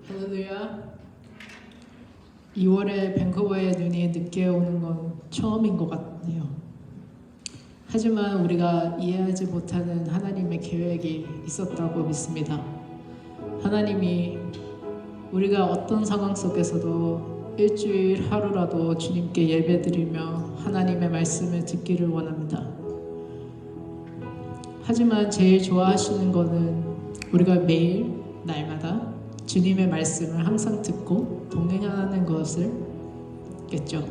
할렐루야. 2월에 밴쿠버에 눈이 늦게 오는 건 처음인 것 같네요. 하지만 우리가 이해하지 못하는 하나님의 계획이 있었다고 믿습니다. 하나님이 우리가 어떤 상황 속에서도 일주일 하루라도 주님께 예배드리며 하나님의 말씀을 듣기를 원합니다. 하지만 제일 좋아하시는 거는 우리가 매일 날마다 주님의 말씀을 항상 듣고 동행하는 것을겠죠.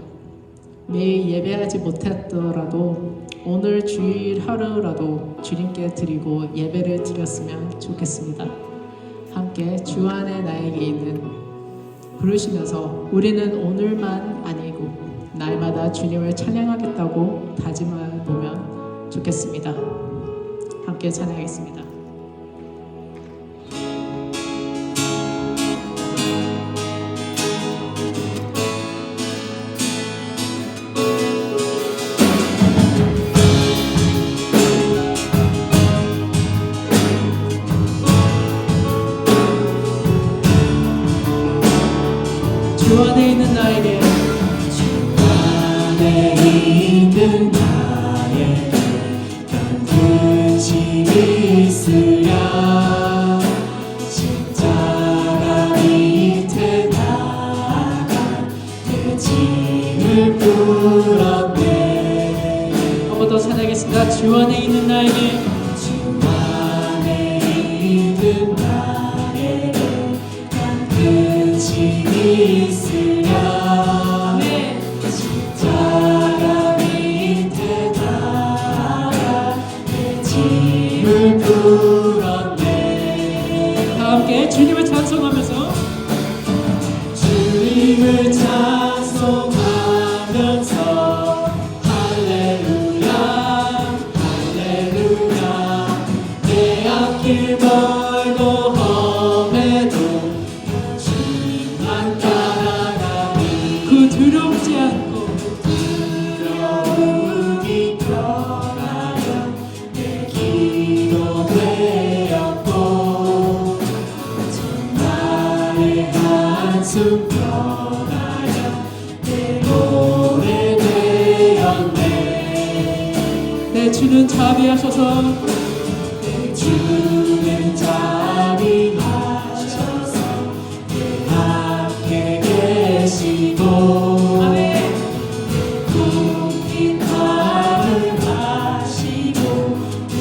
매일 예배하지 못했더라도 오늘 주일 하루라도 주님께 드리고 예배를 드렸으면 좋겠습니다. 함께 주 안에 나에게 있는 부르시면서 우리는 오늘만 아니고 날마다 주님을 찬양하겠다고 다짐해 보면 좋겠습니다. 함께 찬양하겠습니다. 주 안에 있는 나에게 주 안에 있는 나에게 견딘 짐이 있으랴 십자가 밑에 나아가 내 짐을 풀었네. 한 번 더 찬양하겠습니다. 주 안에 있는 나에게 주 안에 있는 나에게 견딘 짐이 있으랴 십자가 밑에 나아가 내 짐을 풀었네. 다 함께 주님을 찬송하면서 주님을 찬송하면서 할렐루야 할렐루야 내 앞길 멀고 험해도 주님만 따라가니 그 두렵지 않고 두려움이 떠나려 내 기도 되었고 정말의 한숨 떠나려 내 노래 되었네. 내 주는 자비하셔서 내 주는 자비하셔서 내 앞에 계시고 아멘. 꿈긴 밤을 마시고 늘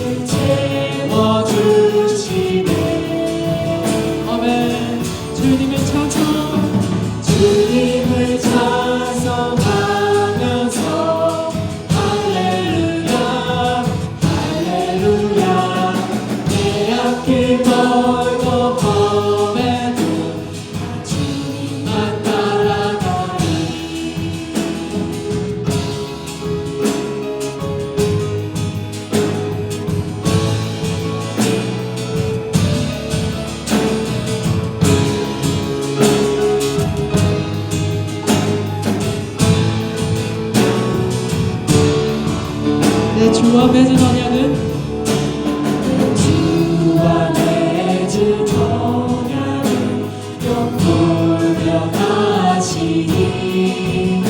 채워주시네. 아멘. 주님의 찬송 주님을 찬송하면서 할렐루야 할렐루야 내 앞길 멀고 험해도 나 주님만 따라가니 내 주와 맺은 언약은 주와 맺은 언약은 영불변하시니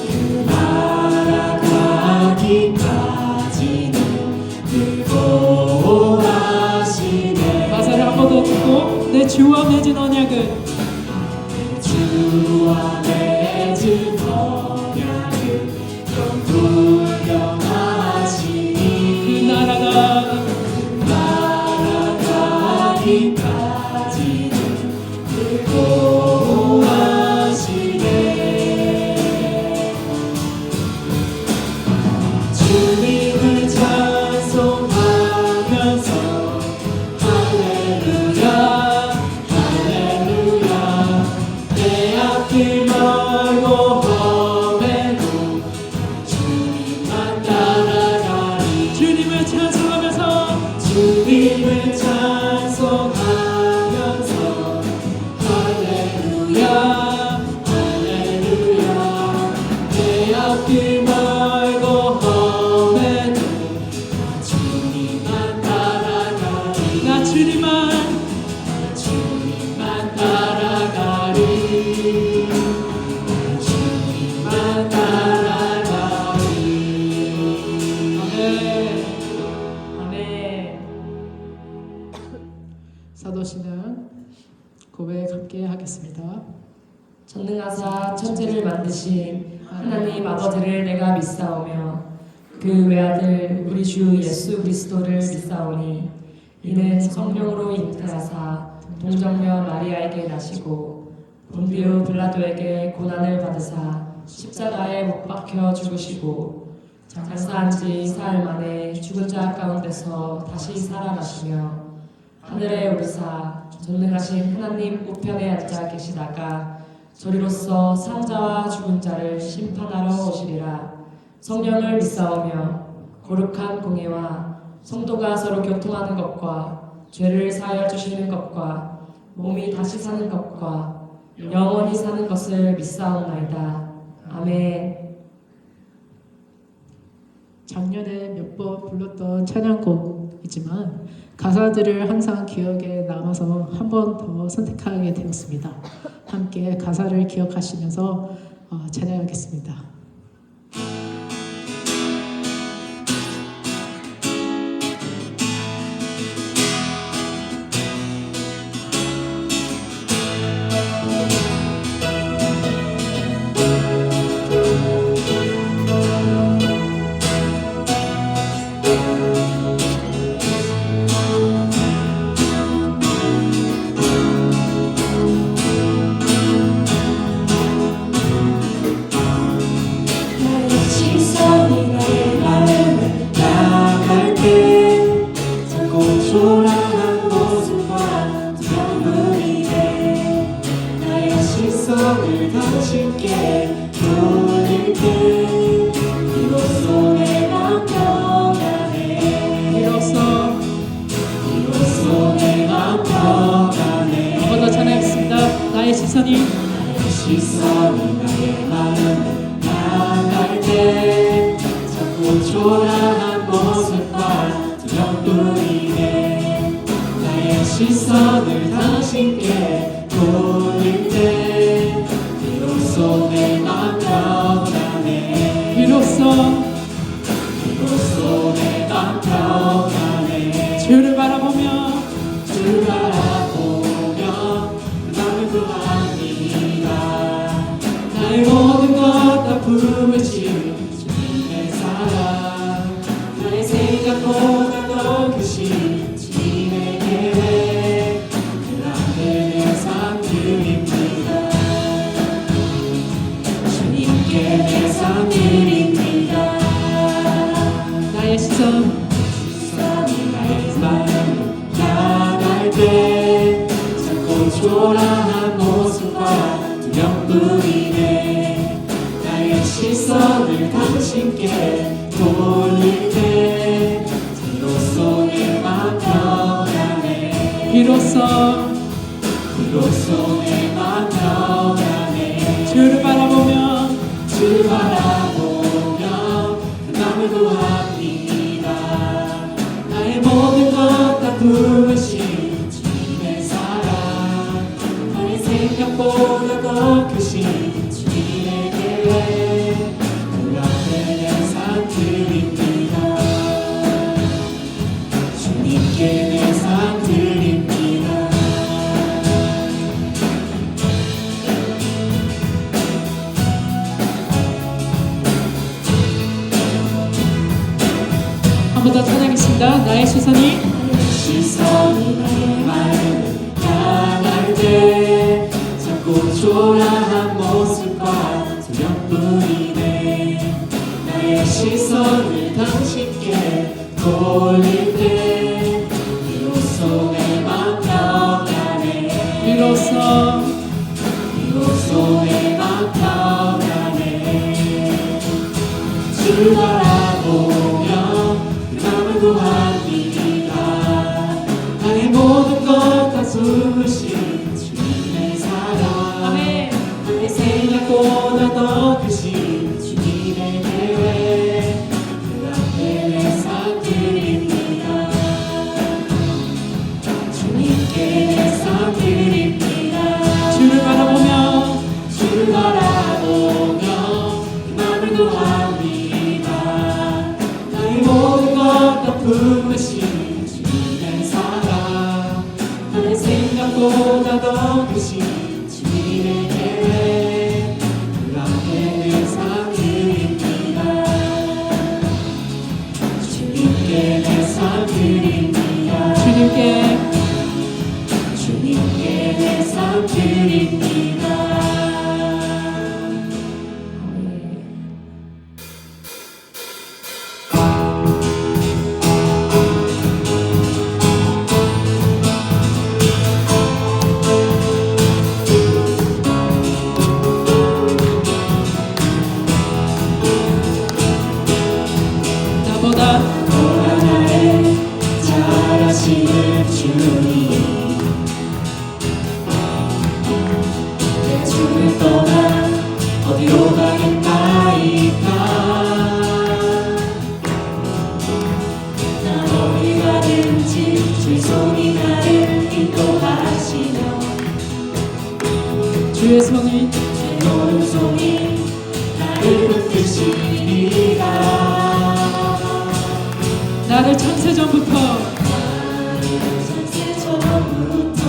그 나라 가기까지는 늘 보호하시네. 가사를 한 번 더 듣고 내 주와 맺은 언약은 주와 맺은 언약은 영불변하시니 그 나라가 나라가기까지는 늘 보호하시네. 주님을 찬송하면서 할렐루야 할렐루야 내 앞길 멀고 험해도 주님만 따라 고백 함께 하겠습니다. 전능하사 천지를 만드신 하나님 아버지를 내가 믿사오며 그 외아들 우리 주 예수 그리스도를 믿사오니 이는 성령으로 잉태하사 동정녀 마리아에게 나시고 본디오 빌라도에게 고난을 받으사 십자가에 못 박혀 죽으시고 장사한 지 사흘 만에 죽은 자 가운데서 다시 살아나시며 하늘에 오르사 전능하신 하나님 우편에 앉아 계시다가 저리로서 산자와 죽은 자를 심판하러 오시리라. 성령을 믿사오며 거룩한 공예와 성도가 서로 교통하는 것과 죄를 사하여 주시는 것과 몸이 다시 사는 것과 영원히 사는 것을 믿사옵나이다. 아멘. 작년에 몇 번 불렀던 찬양곡이지만 가사들을 항상 기억에 남아서 한 번 더 선택하게 되었습니다. 함께 가사를 기억하시면서 찬양하겠습니다. 시선이 나의 마음을 나갈 때 자꾸 초라한 모습과 두려움이네. 나의 시선을 당신께 돌릴 때 비로소 내가 평안해. 비로소 내가 평안해. 한 번 더 찬양하겠습니다. 나의 시선이 나의 마음을 나갈 때 자꾸 초라한 모습과 두려움뿐이네. 나의 시선을 당신께 돌릴 때 비로소 내 맘 평안해. 비로소 내 맘 평안해. 주를 바라보며 주를 바라보며 나를 구합니다. 나의 모든 것 다 품으신 주님의 사랑, 나의 생각보다 더 크신 주님의 계획, 그 앞에 내 삶 드립니다. 주님께 내 삶 드립니다. 나의 시선 나의 마음 나갈 때 자꾸 초라한 모습과 두려움뿐이네. 나의 시선을 당신께 돌릴 때 비로소 내 맘 평안해. 비로소 내 맘 평안해. 주를 바라보며 주를 바라보며 그 맘을 구합니다. 나의 모든 것 다 품으신 주님의 사랑, 나의 생각보다 더 크신 주님의 계획, 그 앞에 내 삶 드립니다. 주님께 내 삶 드립니다. 한 번 더 찬양하겠습니다. 나의 시선이 나의 마음을 향할 때 자꾸 초라한 모습과 두려움뿐이네. 나의 시선을 당신께 돌릴 때 비로소 내 맘 평안해. 비로소 내 맘 평안해. 주를 바라보며 그 맘을 구합니다. 나의 모든 것 다 숨으신 주님의 사랑, 아멘. 나의 생각보다 더 크신 주님의 계획, 그 앞에 내 삶 드립니다. 주님께 내 삶 드립니다. 주를 바라보며 주를 바라보며 그 맘을 구합니다. 더 크신 주님의 계획 그 앞에는 상 드립니다. 주님께 내 상 드립니다. 주님께 내 상 드립니다. 나보다 너나 나를 잘 아시는 주님, 내 주를 떠나 어디로 가겠나이까. 난 어디 가든지 주의 손이 나를 인도하시며 주의 손이 주의 오른손이 나를 붙드시리라. 나를 창세전부터 창세전부터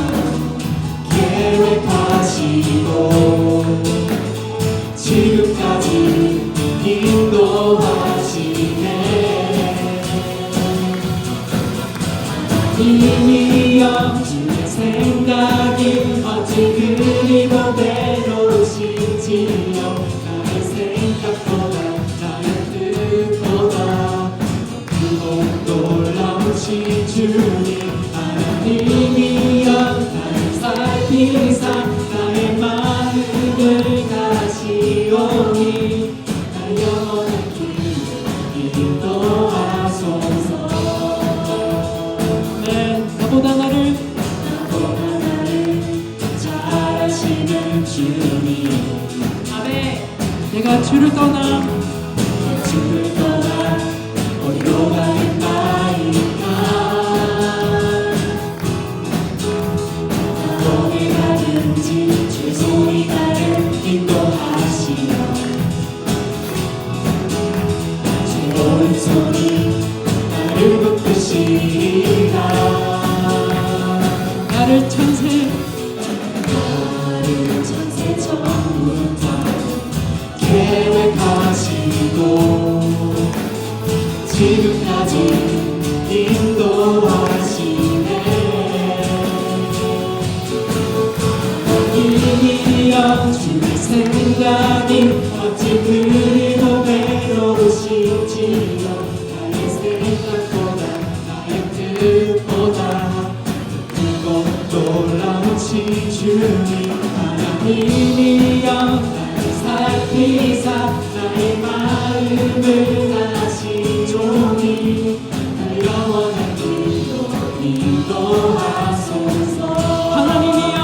계획하시고 지금까지 인도하시네. 하나님이여 주의 생각이 어찌 그리고 외로우신지요. 나의 생각보다 나의 뜻보다 크고 놀라우신 주님, 하나님이여 나를 살피사 나의 마음을 가시오니 나 영원한 길로 인도하소서. 네, 나보다 나를 잘 아시는 주님, 내가 주를 떠나 주를 떠나 어디로 가겠나이까. 어디 가든지 주의 손이 나를 인도하시며 주의 오른손이 나를 붙드시리라. 나를 창세 나를 창세전부터 계획하시고 지금까지 인도하시네. 하나님이여 주의 생각이 어찌 그리고 외로우신지요. 나의 생각보다 나의 뜻보다 크고 놀라우신 주님, 하나님이여 나를 살피사 나의 마음을 아시오니 날 영원한 길로 인도하소서. 하나님이여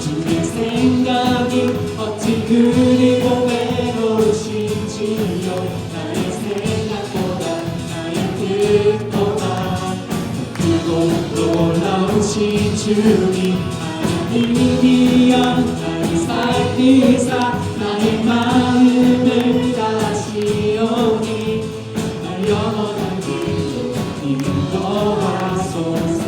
주의 생각이 어찌 그리고 외로우신지요. 나의 생각보다 나의 뜻보다 크고 놀라우신 주님, 하나님이여 나를 살피사 나의 마음을 아시오니 날 영원한 길로 인도하소서.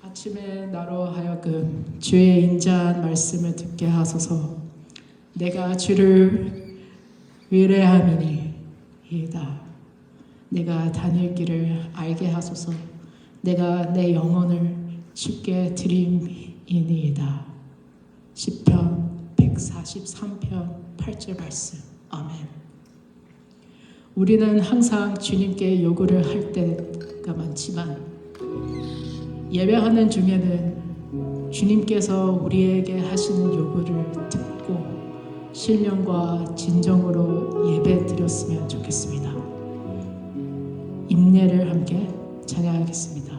아침에 나로 하여금 주의 인자한 말씀을 듣게 하소서. 내가 주를 의뢰함이니이다. 내가 다닐 길을 알게 하소서. 내가 내 영혼을 주께 드림이니이다. 시편 143편 8절 말씀. 아멘. 우리는 항상 주님께 요구를 할 때가 많지만 예배하는 중에는 주님께서 우리에게 하시는 요구를 듣고 실명과 진정으로 예배 드렸으면 좋겠습니다. 임례를 함께 찬양하겠습니다.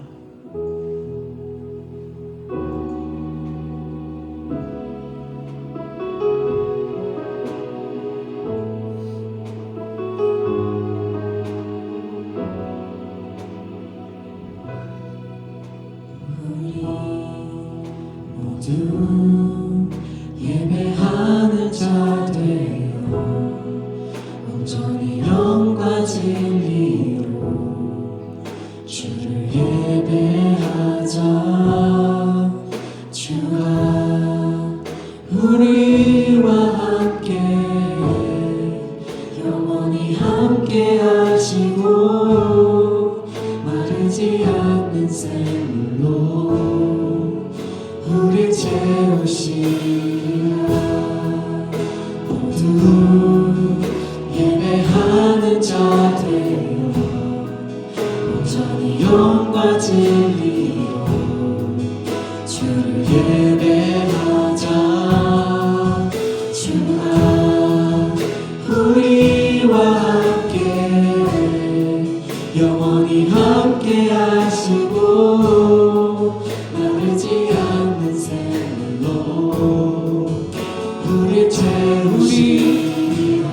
하시고 마르지 않는 샘물로 우리 채우시리라. 모두 예배하는 자 되어 온전히 영과 진리로 주를 예배하자. 주가 우리와 함께 영원히 함께 하시고 마르지 않는 샘물로 우리 채우시리라.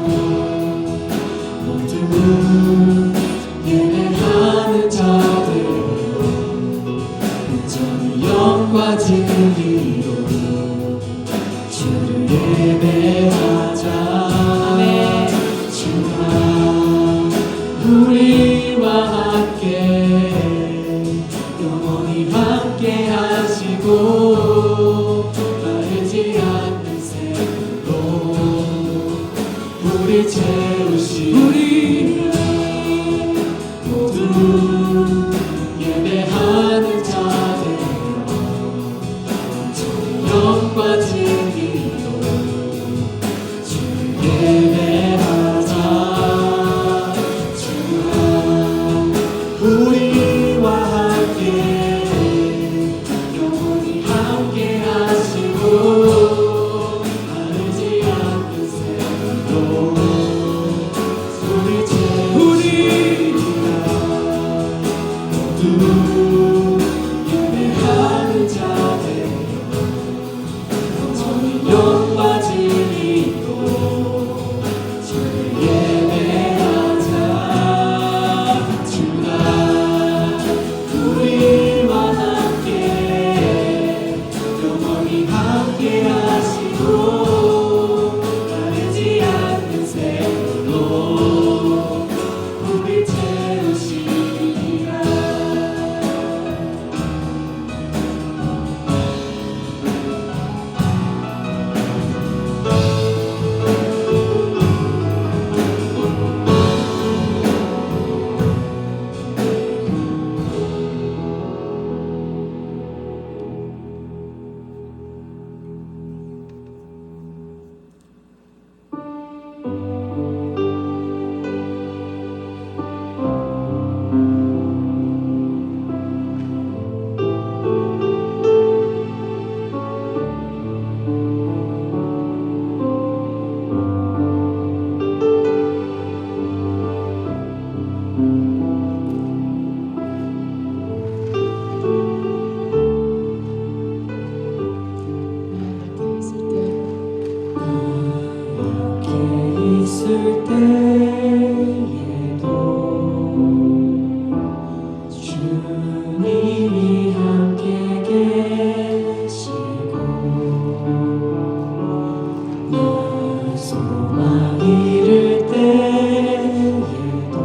모두 예배하는 자들 온전히 영과 진리로 주를 예배하자. 아멘. 주가 우리와 함께 영원히 함께 하시고 마르지 않는 샘물로 우리 채우시리라. 모두 예배하는 자들 영과 진리로 주를 예배하자. 주가 우리와 함께 영원히 함께 하시고 마르지 않는 샘물로 우리 채우시리라. 모두 예배하는 자들 온전히 영과 진리로 주를 예배하자. 주가 우리와 함께 영원히 함께 하시고 마르지 않는 샘물로 우리 채우시리라. 이렇게 있을 때에도 주님이 함께 계시고 나 소망 잃을 때에도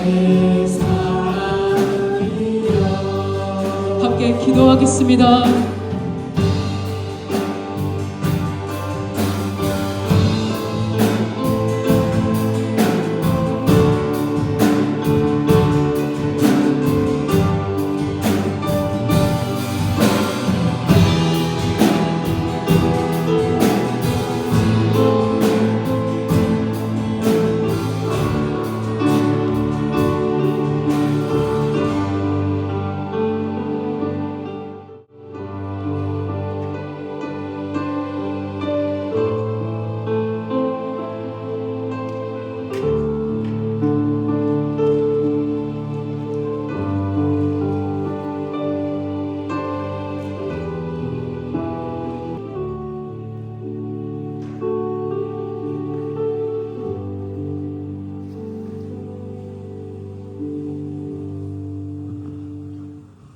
나의 사랑이여. 함께 기도하겠습니다.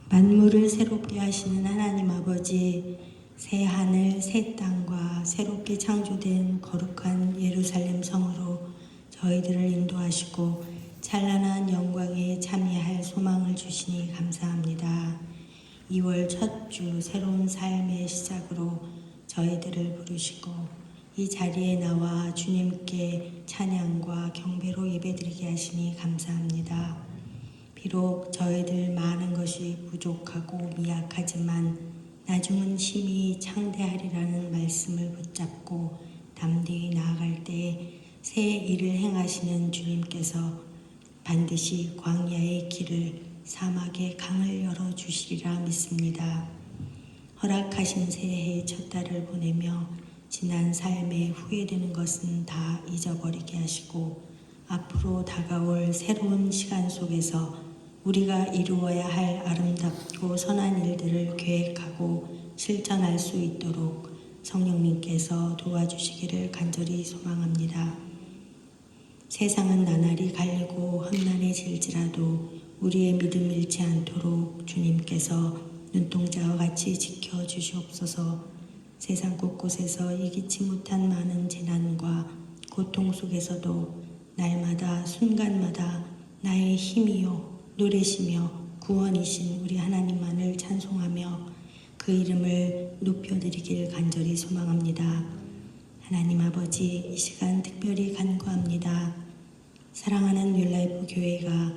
만물을 새롭게 하시는 하나님 아버지, 새 하늘 새 땅과 새롭게 창조된 거룩한 예루살렘 성으로 저희들을 인도하시고 찬란한 영광에 참여할 소망을 주시니 감사합니다. 2월 첫 주 새로운 삶의 시작으로 저희들을 부르시고 이 자리에 나와 주님께 찬양과 경배로 예배드리게 하시니 감사합니다. 비록 저희들 많은 것이 부족하고 미약하지만 나중은 심히 창대하리라는 말씀을 붙잡고 담대히 나아갈 때 새 일을 행하시는 주님께서 반드시 광야의 길을 사막의 강을 열어주시리라 믿습니다. 허락하신 새해의 첫 달을 보내며 지난 삶에 후회되는 것은 다 잊어버리게 하시고 앞으로 다가올 새로운 시간 속에서 우리가 이루어야 할 아름답고 선한 일들을 계획하고 실천할 수 있도록 성령님께서 도와주시기를 간절히 소망합니다. 세상은 나날이 갈리고 험난해질지라도 우리의 믿음 잃지 않도록 주님께서 눈동자와 같이 지켜주시옵소서. 세상 곳곳에서 이기치 못한 많은 재난과 고통 속에서도 날마다 순간마다 나의 힘이요 노래시며 구원이신 우리 하나님만을 찬송하며 그 이름을 높여드리길 간절히 소망합니다. 하나님 아버지, 이 시간 특별히 간구합니다. 사랑하는 뉴라이프 교회가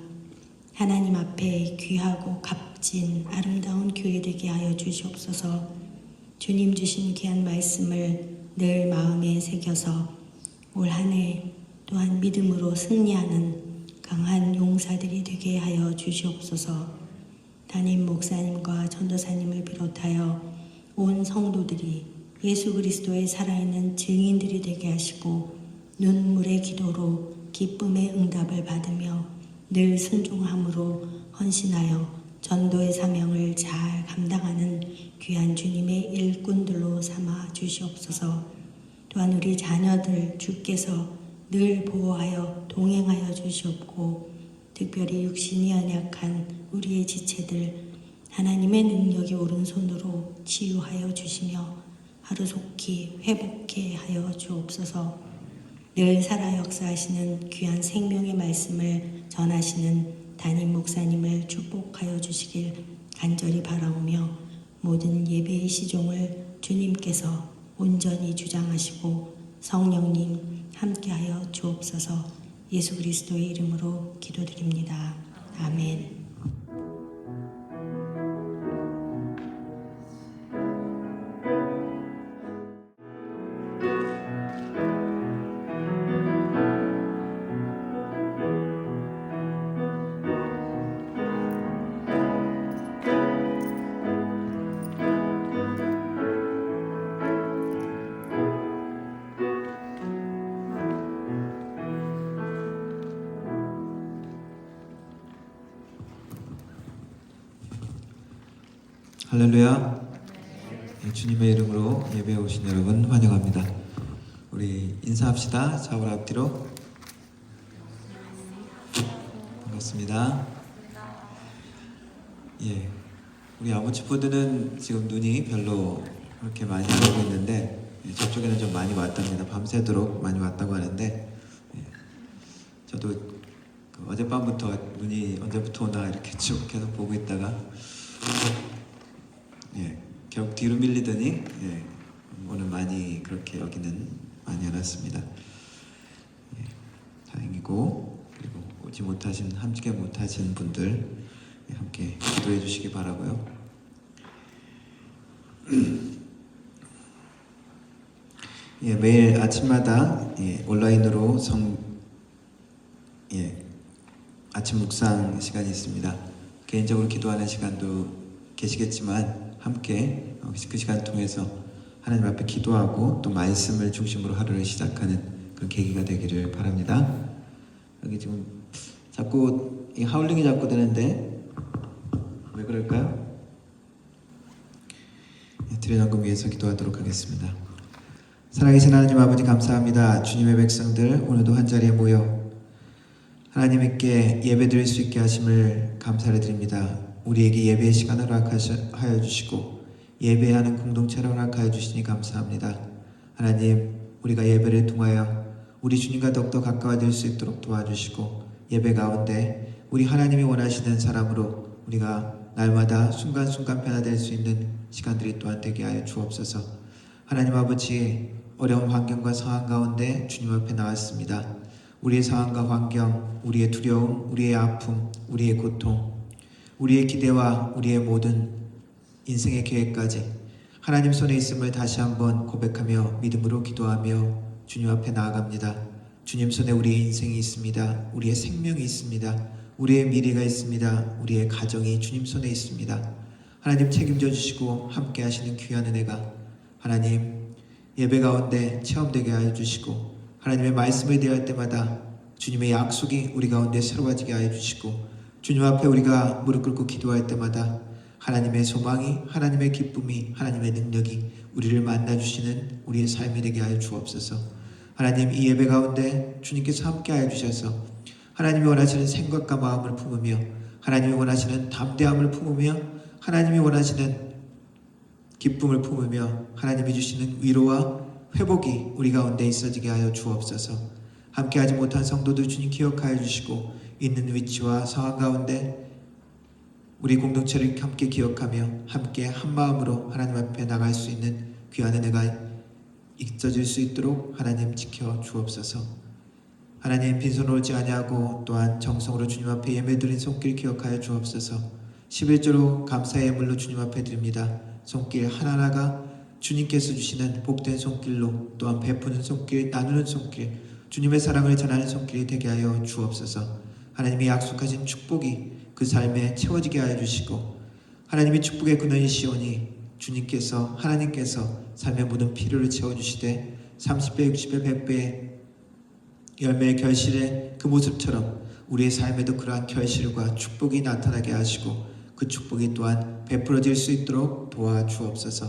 하나님 앞에 귀하고 값진 아름다운 교회 되게 하여 주시옵소서. 주님 주신 귀한 말씀을 늘 마음에 새겨서 올 한 해 또한 믿음으로 승리하는 강한 용사들이 되게 하여 주시옵소서. 담임 목사님과 전도사님을 비롯하여 온 성도들이 예수 그리스도의 살아있는 증인들이 되게 하시고 눈물의 기도로 기쁨의 응답을 받으며 늘 순종함으로 헌신하여 전도의 사명을 잘 감당하는 귀한 주님의 일꾼들로 삼아 주시옵소서. 또한 우리 자녀들 주께서 늘 보호하여 동행하여 주시옵고 특별히 육신이 연약한 우리의 지체들 하나님의 능력이 오른손으로 치유하여 주시며 하루속히 회복케 하여 주옵소서. 늘 살아 역사하시는 귀한 생명의 말씀을 전하시는 담임 목사님을 축복하여 주시길 간절히 바라오며 모든 예배의 시종을 주님께서 온전히 주장하시고 성령님 함께하여 주옵소서. 예수 그리스도의 이름으로 기도드립니다. 아멘. 할렐루야. 주님의 이름으로 예배에 오신 여러분 환영합니다. 우리 인사합시다. 좌우로 앞뒤로. 반갑습니다. 예, 우리 아모치포드는 지금 눈이 별로 그렇게 많이 안 오고 있는데 저쪽에는 좀 많이 왔답니다. 밤새도록 많이 왔다고 하는데 저도 어젯밤부터 눈이 언제부터 오나 이렇게 쭉 계속 보고 있다가 결국 뒤로 밀리더니 오늘 많이 그렇게 여기는 많이 안 왔습니다. 다행이고, 그리고 함께 못하신 분들 함께 기도해 주시기 바라고요. 매일 아침마다 온라인으로 아침 묵상 시간이 있습니다. 개인적으로 기도하는 시간도 계시겠지만 함께 그 시간 통해서 하나님 앞에 기도하고 또 말씀을 중심으로 하루를 시작하는 그런 계기가 되기를 바랍니다. 여기 지금 자꾸 이 하울링이 자꾸 되는데 왜 그럴까요? 드려장금 위해서 기도하도록 하겠습니다. 살아계신 하나님 아버지 감사합니다. 주님의 백성들 오늘도 한자리에 모여 하나님께 예배드릴 수 있게 하심을 감사를 드립니다. 우리에게 예배의 시간을 허락하여 주시고 예배하는 공동체를 허락하여 주시니 감사합니다. 하나님, 우리가 예배를 통하여 우리 주님과 더욱더 가까워질 수 있도록 도와주시고 예배 가운데 우리 하나님이 원하시는 사람으로 우리가 날마다 순간순간 변화될 수 있는 시간들이 또한 되게 하여 주옵소서. 하나님 아버지, 어려운 환경과 상황 가운데 주님 앞에 나왔습니다. 우리의 상황과 환경, 우리의 두려움, 우리의 아픔, 우리의 고통, 우리의 기대와 우리의 모든 인생의 계획까지 하나님 손에 있음을 다시 한번 고백하며 믿음으로 기도하며 주님 앞에 나아갑니다. 주님 손에 우리의 인생이 있습니다. 우리의 생명이 있습니다. 우리의 미래가 있습니다. 우리의 가정이 주님 손에 있습니다. 하나님 책임져 주시고 함께 하시는 귀한 은혜가 하나님 예배 가운데 체험되게 하여 주시고 하나님의 말씀을 대할 때마다 주님의 약속이 우리 가운데 새로워지게 하여 주시고 주님 앞에 우리가 무릎 꿇고 기도할 때마다 하나님의 소망이, 하나님의 기쁨이, 하나님의 능력이 우리를 만나주시는 우리의 삶이 되게 하여 주옵소서. 하나님, 이 예배 가운데 주님께서 함께 하여 주셔서 하나님이 원하시는 생각과 마음을 품으며 하나님이 원하시는 담대함을 품으며 하나님이 원하시는 기쁨을 품으며 하나님이 주시는 위로와 회복이 우리 가운데 있어지게 하여 주옵소서. 함께하지 못한 성도들 주님 기억하여 주시고 있는 위치와 상황 가운데 우리 공동체를 함께 기억하며 함께 한 마음으로 하나님 앞에 나갈 수 있는 귀한 은혜가 있어질 수 있도록 하나님 지켜 주옵소서. 하나님, 빈손으로 오지 아니하고 또한 정성으로 주님 앞에 예배드린 손길 기억하여 주옵소서. 11조로 감사의 예물로 주님 앞에 드립니다. 손길 하나하나가 주님께서 주시는 복된 손길로 또한 베푸는 손길, 나누는 손길, 주님의 사랑을 전하는 손길이 되게 하여 주옵소서. 하나님이 약속하신 축복이 그 삶에 채워지게 하여 주시고 하나님이 축복의 근원이시오니 주님께서 하나님께서 삶의 모든 필요를 채워주시되 30배, 60배, 100배의 열매의 결실의 그 모습처럼 우리의 삶에도 그러한 결실과 축복이 나타나게 하시고 그 축복이 또한 베풀어질 수 있도록 도와주옵소서.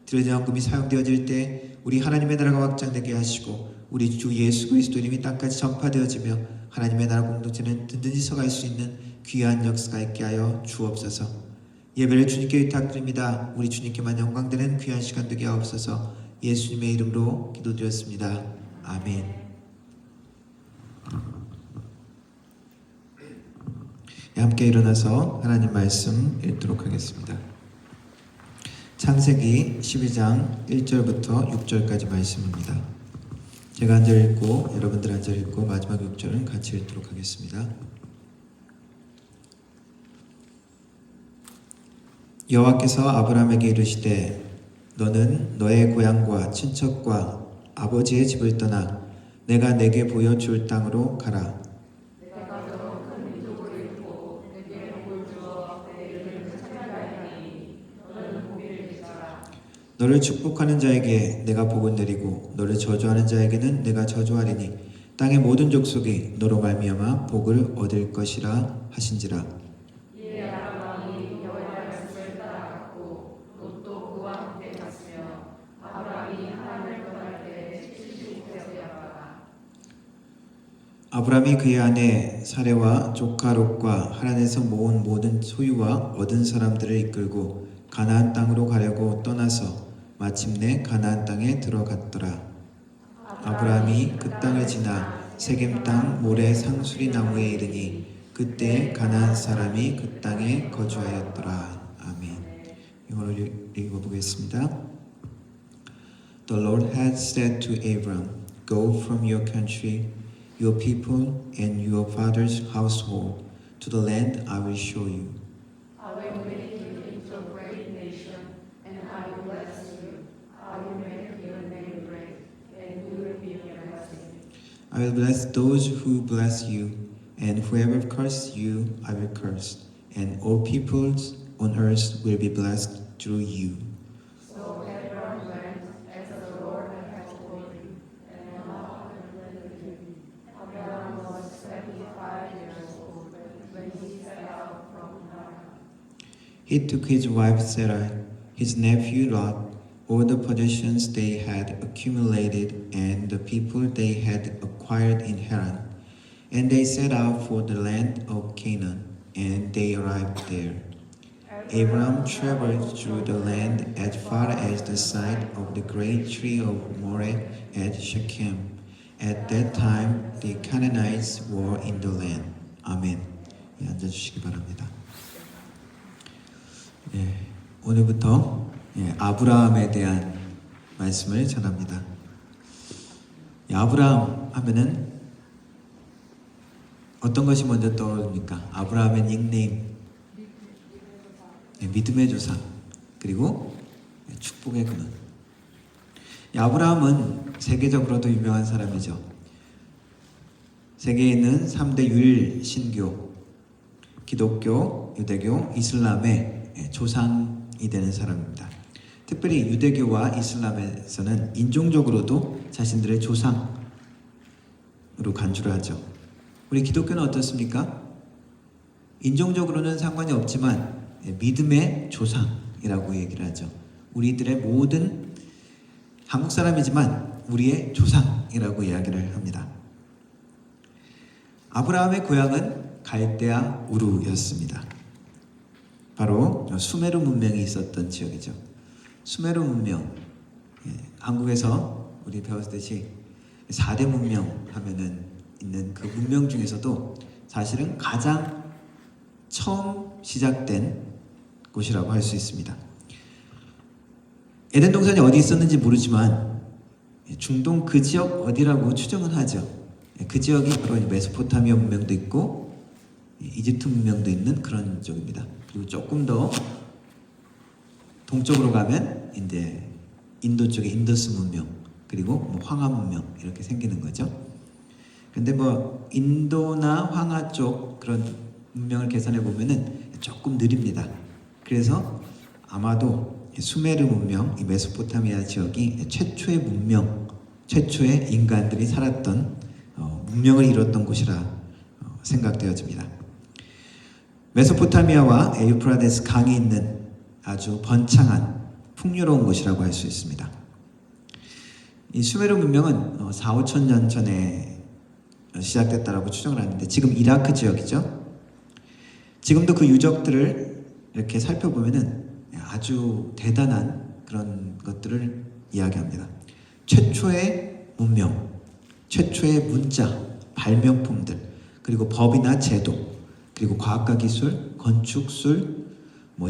드려진 헌금이 사용되어질 때 우리 하나님의 나라가 확장되게 하시고 우리 주 예수 그리스도 이름이 땅까지 전파되어지며 하나님의 나라 공동체는 든든히 서갈 수 있는 귀한 역사가 있게 하여 주옵소서. 예배를 주님께 부탁드립니다. 우리 주님께만 영광되는 귀한 시간 되게 하옵소서. 예수님의 이름으로 기도드렸습니다. 아멘. 함께 일어나서 하나님 말씀 읽도록 하겠습니다. 창세기 12장 1절부터 6절까지 말씀입니다. 제가 한 절 읽고 여러분들 한 절 읽고 마지막 6절은 같이 읽도록 하겠습니다. 여호와께서 아브라함에게 이르시되 너는 너의 고향과 친척과 아버지의 집을 떠나 내가 내게 보여줄 땅으로 가라. 너를 축복하는 자에게 내가 복을 내리고 너를 저주하는 자에게는 내가 저주하리니 땅의 모든 족속이 너로 말미암아 복을 얻을 것이라 하신지라. 이에 아브라함이 여호와의 말씀을 따라갔고 롯도 그와 함께 갔으며 아브라함이 하란을 떠날 때 75세였더라. 아브라함이 그의 아내 사레와 조카 롯과 하란에서 모은 모든 소유와 얻은 사람들을 이끌고 가나안 땅으로 가려고 떠나서 마침내 가나안 땅에 들어갔더라. 아브라함이 그 땅을 지나 세겜 땅 모래 상수리 나무에 이르니 그때 가나안 사람이 그 땅에 거주하였더라. 아멘. 이걸로 읽어보겠습니다. The Lord had said to Abram, Go from your country, your people, and your father's household to the land I will show you. I will make you into a great nation, and I will bless you. I will make your name great, and you will be a blessing. I will bless those who bless you, and whoever curses you, I will curse, and all peoples on earth will be blessed through you. So Abram went as the Lord had told him, and Allah blessed him. Abram was 75 years old when he set out from Haran. He took his wife Sarah, his nephew Lot, all the possessions they had accumulated, and the people they had acquired in Haran, and they set out for the land of Canaan, and they arrived there. Abram traveled through the land as far as the site of the great tree of Moreh at Shechem. At that time, the Canaanites were in the land. 아멘. 예, 앉아주시기 바랍니다. 예, 오늘부터 아브라함에 대한 말씀을 전합니다. 아브라함 하면은 어떤 것이 먼저 떠오릅니까? 아브라함의 닉네임, 믿음의 조상, 그리고 축복의 근원. 아브라함은 세계적으로도 유명한 사람이죠. 세계에 있는 3대 유일 신교, 기독교, 유대교, 이슬람의 조상이 되는 사람입니다. 특별히 유대교와 이슬람에서는 인종적으로도 자신들의 조상으로 간주를 하죠. 우리 기독교는 어떻습니까? 인종적으로는 상관이 없지만 믿음의 조상이라고 얘기를 하죠. 우리들의 모든 한국 사람이지만 우리의 조상이라고 이야기를 합니다. 아브라함의 고향은 갈대아 우르였습니다. 바로 수메르 문명이 있었던 지역이죠. 수메르 문명, 한국에서 우리 배웠듯이 4대 문명 하면은 있는 그 문명 중에서도 사실은 가장 처음 시작된 곳이라고 할 수 있습니다. 에덴 동산이 어디 있었는지 모르지만 중동 그 지역 어디라고 추정은 하죠. 그 지역이 바로 메소포타미아 문명도 있고 이집트 문명도 있는 그런 쪽입니다. 그리고 조금 더 동쪽으로 가면 이제 인도 쪽의 인더스 문명, 그리고 황하 문명 이렇게 생기는 거죠. 근데 인도나 황하 쪽 그런 문명을 계산해 보면은 조금 느립니다. 그래서 아마도 수메르 문명, 이 메소포타미아 지역이 최초의 문명, 최초의 인간들이 살았던 문명을 이뤘던 곳이라 생각되어집니다. 메소포타미아와 에우프라데스 강이 있는 아주 번창한 풍요로운 곳이라고 할 수 있습니다. 이 수메르 문명은 4, 5천 년 전에 시작됐다라고 추정을 하는데 지금 이라크 지역이죠. 지금도 그 유적들을 이렇게 살펴보면은 아주 대단한 그런 것들을 이야기합니다. 최초의 문명, 최초의 문자, 발명품들, 그리고 법이나 제도, 그리고 과학과 기술, 건축술,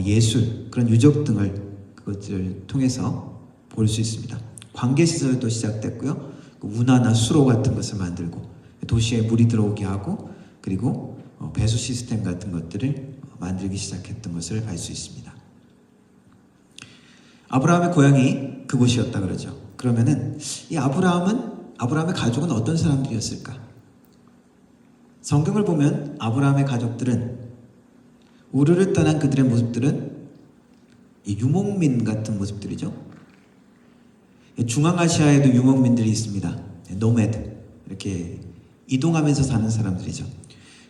예술, 그런 유적 등을 그것들을 통해서 볼 수 있습니다. 관계시설도 시작됐고요. 운하나 수로 같은 것을 만들고 도시에 물이 들어오게 하고 그리고 배수 시스템 같은 것들을 만들기 시작했던 것을 알 수 있습니다. 아브라함의 고향이 그곳이었다 그러죠. 그러면은 이 아브라함의 가족은 어떤 사람들이었을까? 성경을 보면 아브라함의 가족들은 우르를 떠난 그들의 모습들은 유목민 같은 모습들이죠. 중앙아시아에도 유목민들이 있습니다. 노매드, 이렇게 이동하면서 사는 사람들이죠.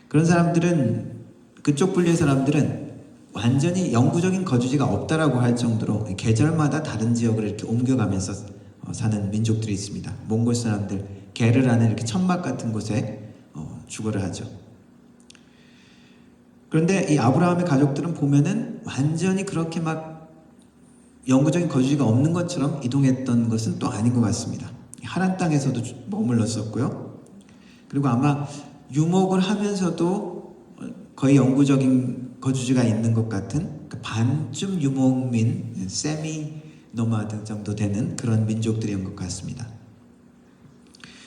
그런 사람들은, 그쪽 분류의 사람들은 완전히 영구적인 거주지가 없다라고 할 정도로 계절마다 다른 지역을 이렇게 옮겨가면서 사는 민족들이 있습니다. 몽골 사람들, 게르라는 이렇게 천막 같은 곳에 주거를 하죠. 그런데 이 아브라함의 가족들은 보면은 완전히 그렇게 막 영구적인 거주지가 없는 것처럼 이동했던 것은 또 아닌 것 같습니다. 하란 땅에서도 머물렀었고요. 그리고 아마 유목을 하면서도 거의 영구적인 거주지가 있는 것 같은 반쯤 유목민, 세미 노마드 정도 되는 그런 민족들인 것 같습니다.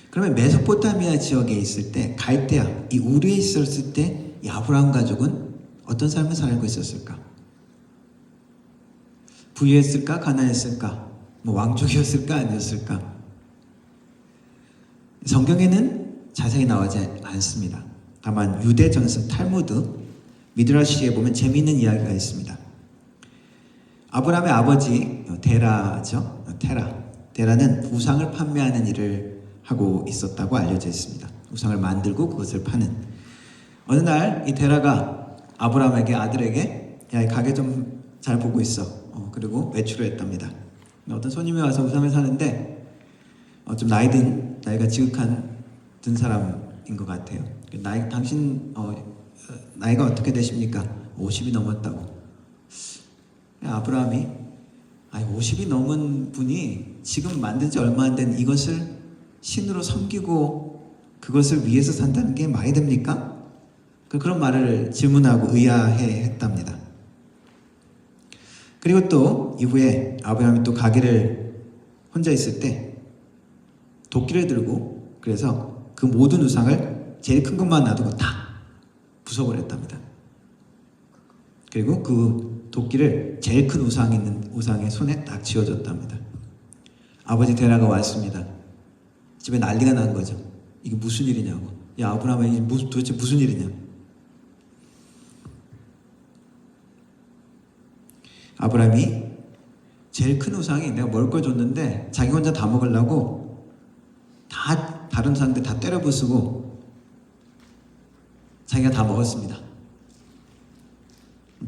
그러면 메소포타미아 지역에 있을 때, 갈대아, 이 우르에 있었을 때 이 아브라함 가족은 어떤 삶을 살고 있었을까? 부유했을까? 가난했을까? 뭐 왕족이었을까? 아니었을까? 성경에는 자세히 나오지 않습니다. 다만 유대 전승 탈무드 미드라시에 보면 재미있는 이야기가 있습니다. 아브라함의 아버지 데라죠. 데라는 우상을 판매하는 일을 하고 있었다고 알려져 있습니다. 우상을 만들고 그것을 파는. 어느 날 이 데라가 아브라함에게 아들에게 야, 이 가게 좀 잘 보고 있어. 그리고 외출을 했답니다. 어떤 손님이 와서 우상을 사는데 좀 나이가 지극한 든 사람인 것 같아요. 당신 나이가 어떻게 되십니까? 50이 넘었다고. 아브라함이 50이 넘은 분이 지금 만든 지 얼마 안 된 이것을 신으로 섬기고 그것을 위해서 산다는 게 말이 됩니까? 그런 말을 질문하고 의아해 했답니다. 그리고 또 이후에 아브라함이 또 가게를 혼자 있을 때 도끼를 들고 그래서 그 모든 우상을 제일 큰 것만 놔두고 다 부숴버렸답니다. 그리고 그 도끼를 제일 큰 우상의 손에 딱 쥐어줬답니다. 아버지 데라가 왔습니다. 집에 난리가 난 거죠. 이게 무슨 일이냐고. 야, 아브라함아, 이게 도대체 무슨 일이냐. 아브라함이 제일 큰 우상이 내가 먹을 걸 줬는데 자기 혼자 다 먹으려고 다 다른 사람들 다 때려 부수고 자기가 다 먹었습니다.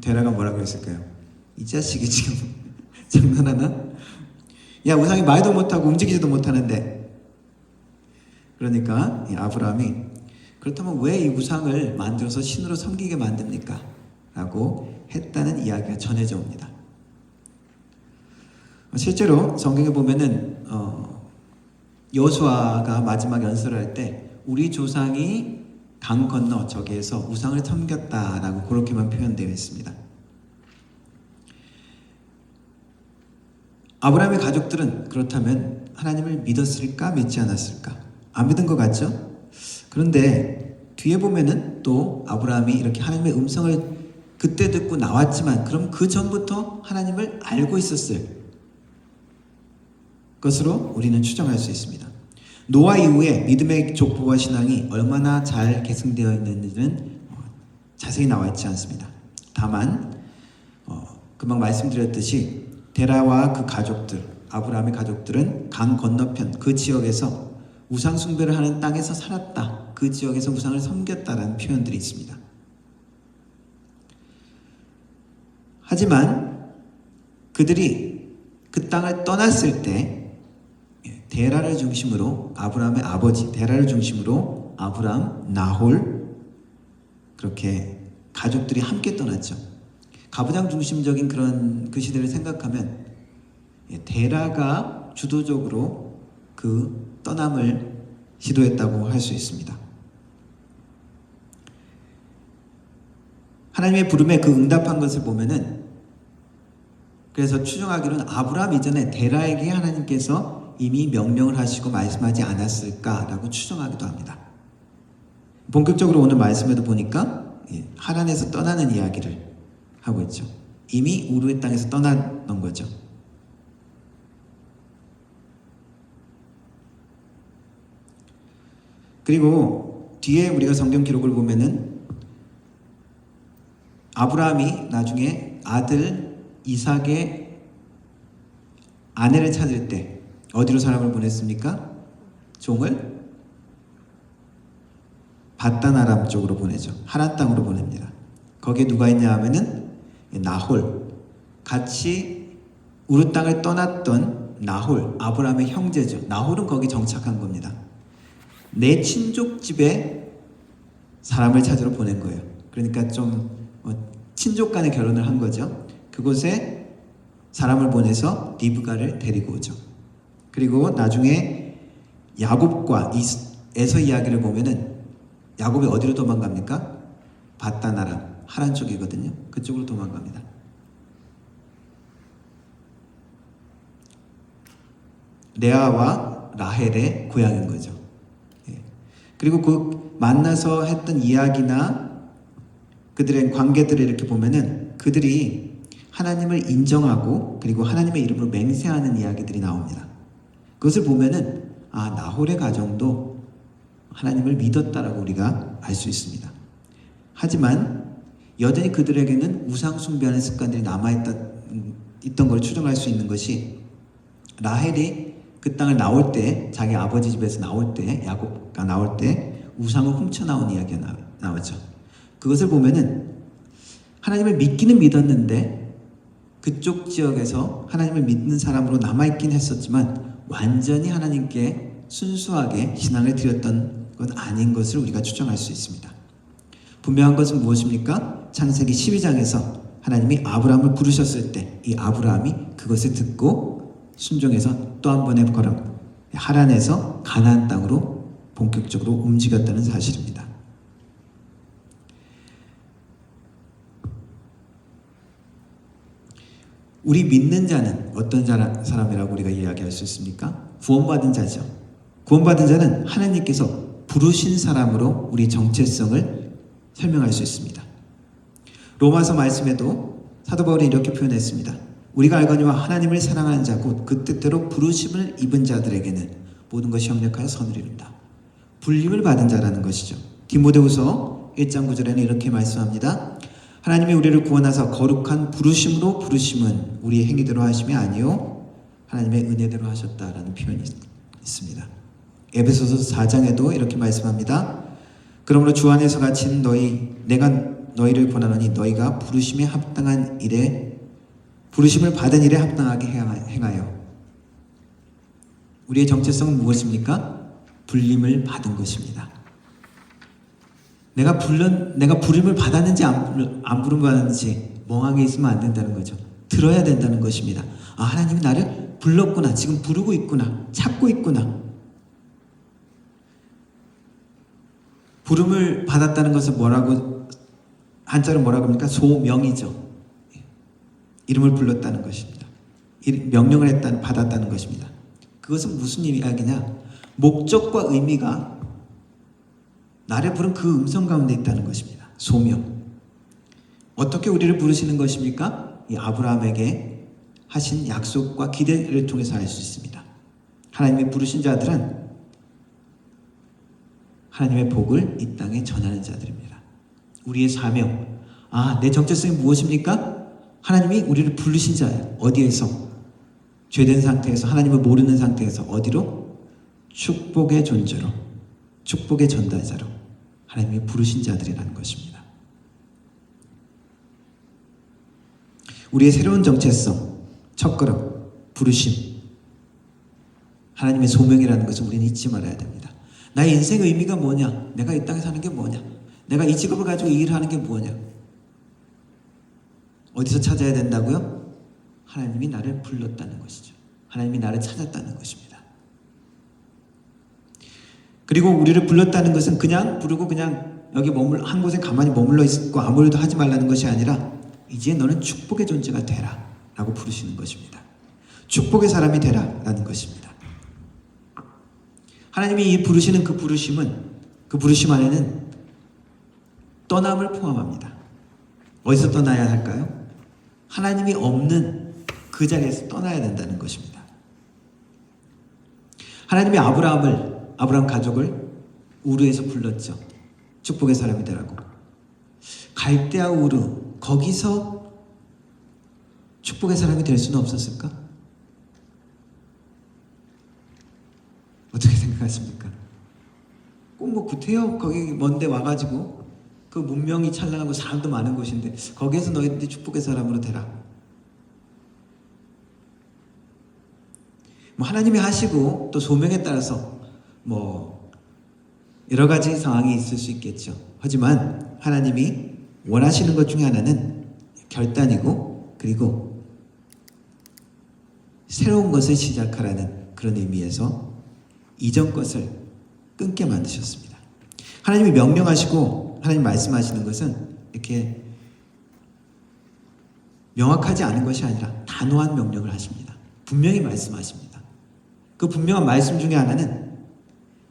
데라가 뭐라고 했을까요? 이 자식이 지금 장난하나? 야, 우상이 말도 못하고 움직이지도 못하는데. 그러니까 이 아브라함이 그렇다면 왜 이 우상을 만들어서 신으로 섬기게 만듭니까? 라고 했다는 이야기가 전해져 옵니다. 실제로 성경에 보면은 여호수아가 마지막 연설할 때 우리 조상이 강 건너 저기에서 우상을 섬겼다라고 그렇게만 표현되어 있습니다. 아브라함의 가족들은 그렇다면 하나님을 믿었을까 믿지 않았을까? 안 믿은 것 같죠? 그런데 뒤에 보면은 또 아브라함이 이렇게 하나님의 음성을 그때 듣고 나왔지만 그럼 그 전부터 하나님을 알고 있었을 것으로 우리는 추정할 수 있습니다. 노아 이후에 믿음의 족보와 신앙이 얼마나 잘 계승되어 있는지는 자세히 나와 있지 않습니다. 다만 금방 말씀드렸듯이 데라와 그 가족들, 아브라함의 가족들은 강 건너편 그 지역에서 우상 숭배를 하는 땅에서 살았다. 그 지역에서 우상을 섬겼다라는 표현들이 있습니다. 하지만 그들이 그 땅을 떠났을 때 데라를 중심으로 아브라함의 아버지 데라를 중심으로 아브라함, 나홀 그렇게 가족들이 함께 떠났죠. 가부장 중심적인 그런 그 시대를 생각하면 데라가 주도적으로 그 떠남을 시도했다고 할 수 있습니다. 하나님의 부름에 그 응답한 것을 보면은 그래서 추정하기로는 아브라함 이전에 데라에게 하나님께서 이미 명령을 하시고 말씀하지 않았을까라고 추정하기도 합니다. 본격적으로 오늘 말씀에도 보니까 하란에서 떠나는 이야기를 하고 있죠. 이미 우르의 땅에서 떠나는 거죠. 그리고 뒤에 우리가 성경 기록을 보면은 아브라함이 나중에 아들 이삭의 아내를 찾을 때 어디로 사람을 보냈습니까? 종을 바단 아람 쪽으로 보내죠. 하란 땅으로 보냅니다. 거기에 누가 있냐 하면은 나홀, 같이 우르 땅을 떠났던 나홀, 아브라함의 형제죠. 나홀은 거기 정착한 겁니다. 내 친족 집에 사람을 찾으러 보낸 거예요. 그러니까 좀 친족 간의 결혼을 한 거죠. 그곳에 사람을 보내서 리브가를 데리고 오죠. 그리고 나중에 야곱과 에서 이야기를 보면은 야곱이 어디로 도망갑니까? 바다나람 하란 쪽이거든요. 그쪽으로 도망갑니다. 레아와 라헬의 고향인 거죠. 예. 그리고 그 만나서 했던 이야기나 그들의 관계들을 이렇게 보면은 그들이 하나님을 인정하고 그리고 하나님의 이름으로 맹세하는 이야기들이 나옵니다. 그것을 보면은 나홀의 가정도 하나님을 믿었다라고 우리가 알 수 있습니다. 하지만 여전히 그들에게는 우상 숭배하는 습관들이 있던 걸 추정할 수 있는 것이 라헬이 그 땅을 나올 때 자기 아버지 집에서 나올 때 야곱가 나올 때 우상을 훔쳐 나온 이야기가 나왔죠. 그것을 보면은 하나님을 믿기는 믿었는데 그쪽 지역에서 하나님을 믿는 사람으로 남아있긴 했었지만 완전히 하나님께 순수하게 신앙을 드렸던 건 아닌 것을 우리가 추정할 수 있습니다. 분명한 것은 무엇입니까? 창세기 12장에서 하나님이 아브라함을 부르셨을 때 이 아브라함이 그것을 듣고 순종해서 또 한 번의 걸음 하란에서 가나안 땅으로 본격적으로 움직였다는 사실입니다. 우리 믿는 자는 어떤 사람이라고 우리가 이야기할 수 있습니까? 구원받은 자죠. 구원받은 자는 하나님께서 부르신 사람으로 우리 정체성을 설명할 수 있습니다. 로마서 말씀에도 사도 바울이 이렇게 표현했습니다. 우리가 알거니와 하나님을 사랑하는 자 곧 그 뜻대로 부르심을 입은 자들에게는 모든 것이 협력하여 선을 이룬다. 불림을 받은 자라는 것이죠. 디모데후서 1장 9절에는 이렇게 말씀합니다. 하나님이 우리를 구원하사 거룩한 부르심으로 부르심은 우리의 행위대로 하심이 아니요 하나님의 은혜대로 하셨다라는 표현이 있습니다. 에베소서 4장에도 이렇게 말씀합니다. 그러므로 주 안에서 갇힌 내가 너희를 권하노니 너희가 부르심에 합당한 일에 부르심을 받은 일에 합당하게 행하여. 우리의 정체성은 무엇입니까? 불림을 받은 것입니다. 내가 부름을 받았는지 안 부름 받았는지 멍하게 있으면 안 된다는 거죠. 들어야 된다는 것입니다. 하나님이 나를 불렀구나. 지금 부르고 있구나. 찾고 있구나. 부름을 받았다는 것은 한자로 뭐라고 합니까? 소명이죠. 이름을 불렀다는 것입니다. 명령을 받았다는 것입니다. 그것은 무슨 이야기냐? 목적과 의미가 나를 부른 그 음성 가운데 있다는 것입니다. 소명. 어떻게 우리를 부르시는 것입니까? 이 아브라함에게 하신 약속과 기대를 통해서 알 수 있습니다. 하나님이 부르신 자들은 하나님의 복을 이 땅에 전하는 자들입니다. 우리의 사명. 내 정체성이 무엇입니까? 하나님이 우리를 부르신 자예요. 어디에서? 죄된 상태에서 하나님을 모르는 상태에서 어디로? 축복의 존재로, 축복의 전달자로 하나님이 부르신 자들이라는 것입니다. 우리의 새로운 정체성, 첫걸음, 부르심, 하나님의 소명이라는 것을 우리는 잊지 말아야 됩니다. 나의 인생의 의미가 뭐냐? 내가 이 땅에 사는 게 뭐냐? 내가 이 직업을 가지고 이 일을 하는 게 뭐냐? 어디서 찾아야 된다고요? 하나님이 나를 불렀다는 것이죠. 하나님이 나를 찾았다는 것입니다. 그리고 우리를 불렀다는 것은 그냥 부르고 그냥 여기 한 곳에 가만히 머물러 있고 아무 일도 하지 말라는 것이 아니라 이제 너는 축복의 존재가 되라 라고 부르시는 것입니다. 축복의 사람이 되라 라는 것입니다. 하나님이 부르시는 그 부르심 안에는 떠남을 포함합니다. 어디서 떠나야 할까요? 하나님이 없는 그 자리에서 떠나야 된다는 것입니다. 하나님이 아브라함 가족을 우르에서 불렀죠. 축복의 사람이 되라고. 갈대아 우르, 거기서 축복의 사람이 될 수는 없었을까? 어떻게 생각하십니까? 꼭 구태여 거기 먼데 와가지고 그 문명이 찬란하고 사람도 많은 곳인데 거기에서 너희들이 축복의 사람으로 되라. 하나님이 하시고 또 소명에 따라서 여러 가지 상황이 있을 수 있겠죠. 하지만 하나님이 원하시는 것 중에 하나는 결단이고 그리고 새로운 것을 시작하라는 그런 의미에서 이전 것을 끊게 만드셨습니다. 하나님이 명령하시고 하나님 말씀하시는 것은 이렇게 명확하지 않은 것이 아니라 단호한 명령을 하십니다. 분명히 말씀하십니다. 그 분명한 말씀 중에 하나는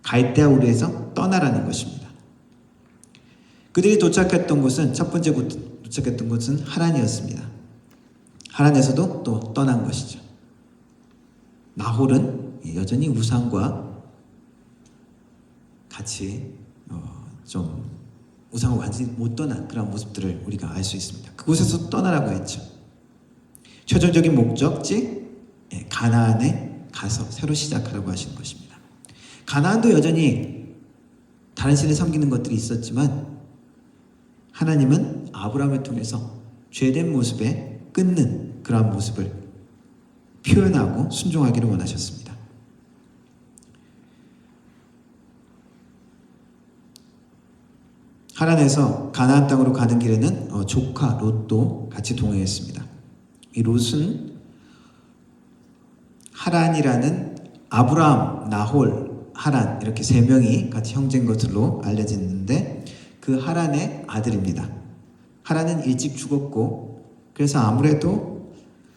갈대아 우르에서 떠나라는 것입니다. 그들이 도착했던 곳은 첫 번째 도착했던 곳은 하란이었습니다. 하란에서도 또 떠난 것이죠. 나홀은 여전히 우상과 같이 좀 우상을 완전히 못 떠난 그런 모습들을 우리가 알 수 있습니다. 그곳에서 떠나라고 했죠. 최종적인 목적지 가나안에 가서 새로 시작하라고 하시는 것입니다. 가나안도 여전히 다른 신을 섬기는 것들이 있었지만 하나님은 아브라함을 통해서 죄된 모습에 끊는 그러한 모습을 표현하고 순종하기를 원하셨습니다. 하란에서 가나안 땅으로 가는 길에는 조카 롯도 같이 동행했습니다. 이 롯은 하란이라는 아브라함, 나홀, 하란 이렇게 세 명이 같이 형제인 것으로 알려지는데 그 하란의 아들입니다. 하란은 일찍 죽었고 그래서 아무래도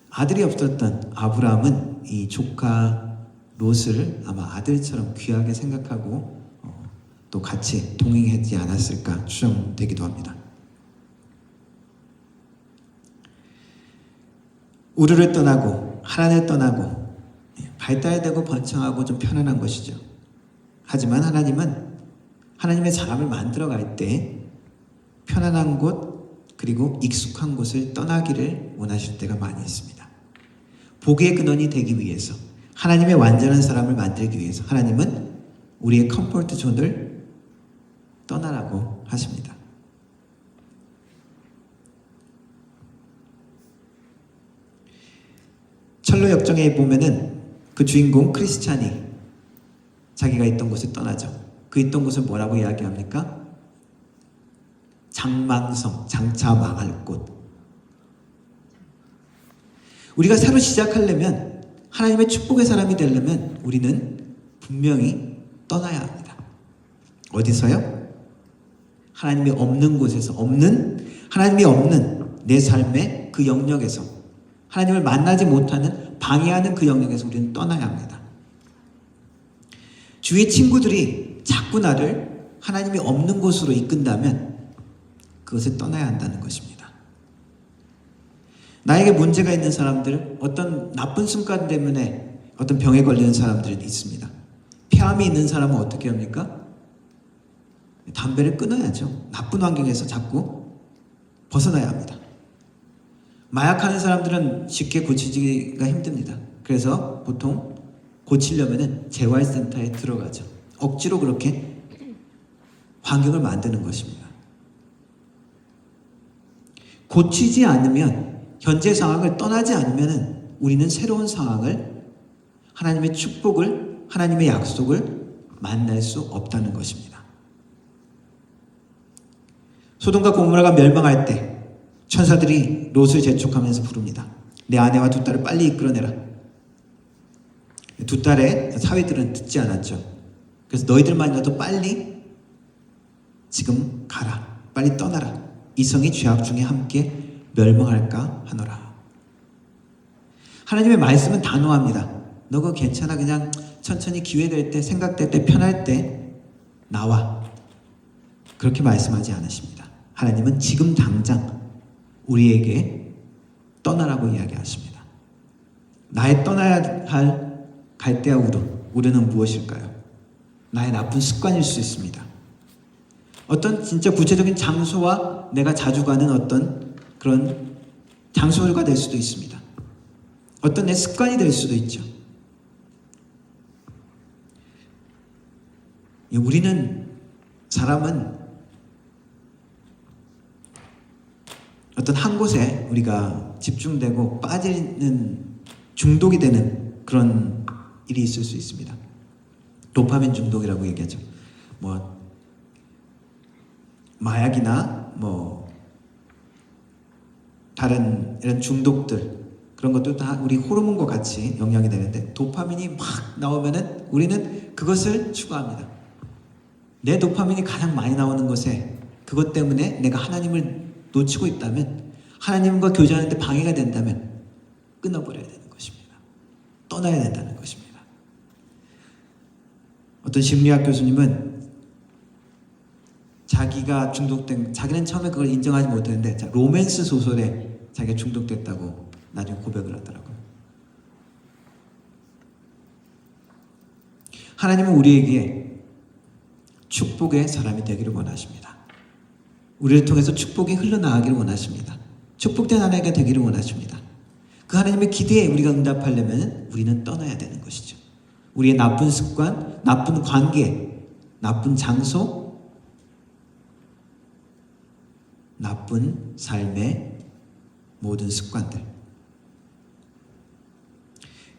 아들이 없었던 아브라함은 이 조카 롯을 아마 아들처럼 귀하게 생각하고 또 같이 동행하지 않았을까 추정되기도 합니다. 우르를 떠나고 하란을 떠나고 발달되고 번창하고 좀 편안한 것이죠. 하지만 하나님은 하나님의 사람을 만들어갈 때 편안한 곳 그리고 익숙한 곳을 떠나기를 원하실 때가 많이 있습니다. 복의 근원이 되기 위해서 하나님의 완전한 사람을 만들기 위해서 하나님은 우리의 컴포트 존을 떠나라고 하십니다. 철로 역정에 보면은 그 주인공 크리스찬이 자기가 있던 곳을 떠나죠. 그 있던 곳을 뭐라고 이야기합니까? 장망성, 장차 망할 곳. 우리가 새로 시작하려면 하나님의 축복의 사람이 되려면 우리는 분명히 떠나야 합니다. 어디서요? 하나님이 없는 곳에서 하나님이 없는 내 삶의 그 영역에서 하나님을 만나지 못하는 방해하는 그 영역에서 우리는 떠나야 합니다. 주위의 친구들이 자꾸 나를 하나님이 없는 곳으로 이끈다면 그것을 떠나야 한다는 것입니다. 나에게 문제가 있는 사람들, 어떤 나쁜 습관 때문에 어떤 병에 걸리는 사람들이 있습니다. 폐암이 있는 사람은 어떻게 합니까? 담배를 끊어야죠. 나쁜 환경에서 자꾸 벗어나야 합니다. 마약하는 사람들은 쉽게 고치기가 힘듭니다. 그래서 보통 고치려면 재활센터에 들어가죠. 억지로 그렇게 환경을 만드는 것입니다. 고치지 않으면, 현재 상황을 떠나지 않으면 우리는 새로운 상황을, 하나님의 축복을, 하나님의 약속을 만날 수 없다는 것입니다. 소돔과 고모라가 멸망할 때 천사들이 롯을 재촉하면서 부릅니다. 내 아내와 두 딸을 빨리 이끌어내라. 두 딸의 사위들은 듣지 않았죠. 그래서 너희들만이라도 빨리 지금 가라. 빨리 떠나라. 이성이 죄악 중에 함께 멸망할까 하노라. 하나님의 말씀은 단호합니다. 너 그거 괜찮아. 그냥 천천히 기회될 때, 생각될 때, 편할 때 나와. 그렇게 말씀하지 않으십니다. 하나님은 지금 당장 우리에게 떠나라고 이야기하십니다. 나의 떠나야 할 갈대아 우르는 무엇일까요? 나의 나쁜 습관일 수 있습니다. 어떤 진짜 구체적인 장소와 내가 자주 가는 어떤 그런 장소가 될 수도 있습니다. 어떤 내 습관이 될 수도 있죠. 사람은 어떤 한 곳에 우리가 집중되고 빠지는 중독이 되는 그런 일이 있을 수 있습니다. 도파민 중독이라고 얘기하죠. 마약이나 다른 이런 중독들, 그런 것도 다 우리 호르몬과 같이 영향이 되는데 도파민이 막 나오면은 우리는 그것을 추구합니다. 내 도파민이 가장 많이 나오는 곳에 그것 때문에 내가 하나님을 놓치고 있다면, 하나님과 교제하는데 방해가 된다면 끊어버려야 되는 것입니다. 떠나야 된다는 것입니다. 어떤 심리학 교수님은 자기는 처음에 그걸 인정하지 못했는데 로맨스 소설에 자기가 중독됐다고 나중에 고백을 하더라고요. 하나님은 우리에게 축복의 사람이 되기를 원하십니다. 우리를 통해서 축복이 흘러나가기를 원하십니다. 축복된 하나님이 되기를 원하십니다. 그 하나님의 기대에 우리가 응답하려면 우리는 떠나야 되는 것이죠. 우리의 나쁜 습관, 나쁜 관계, 나쁜 장소, 나쁜 삶의 모든 습관들.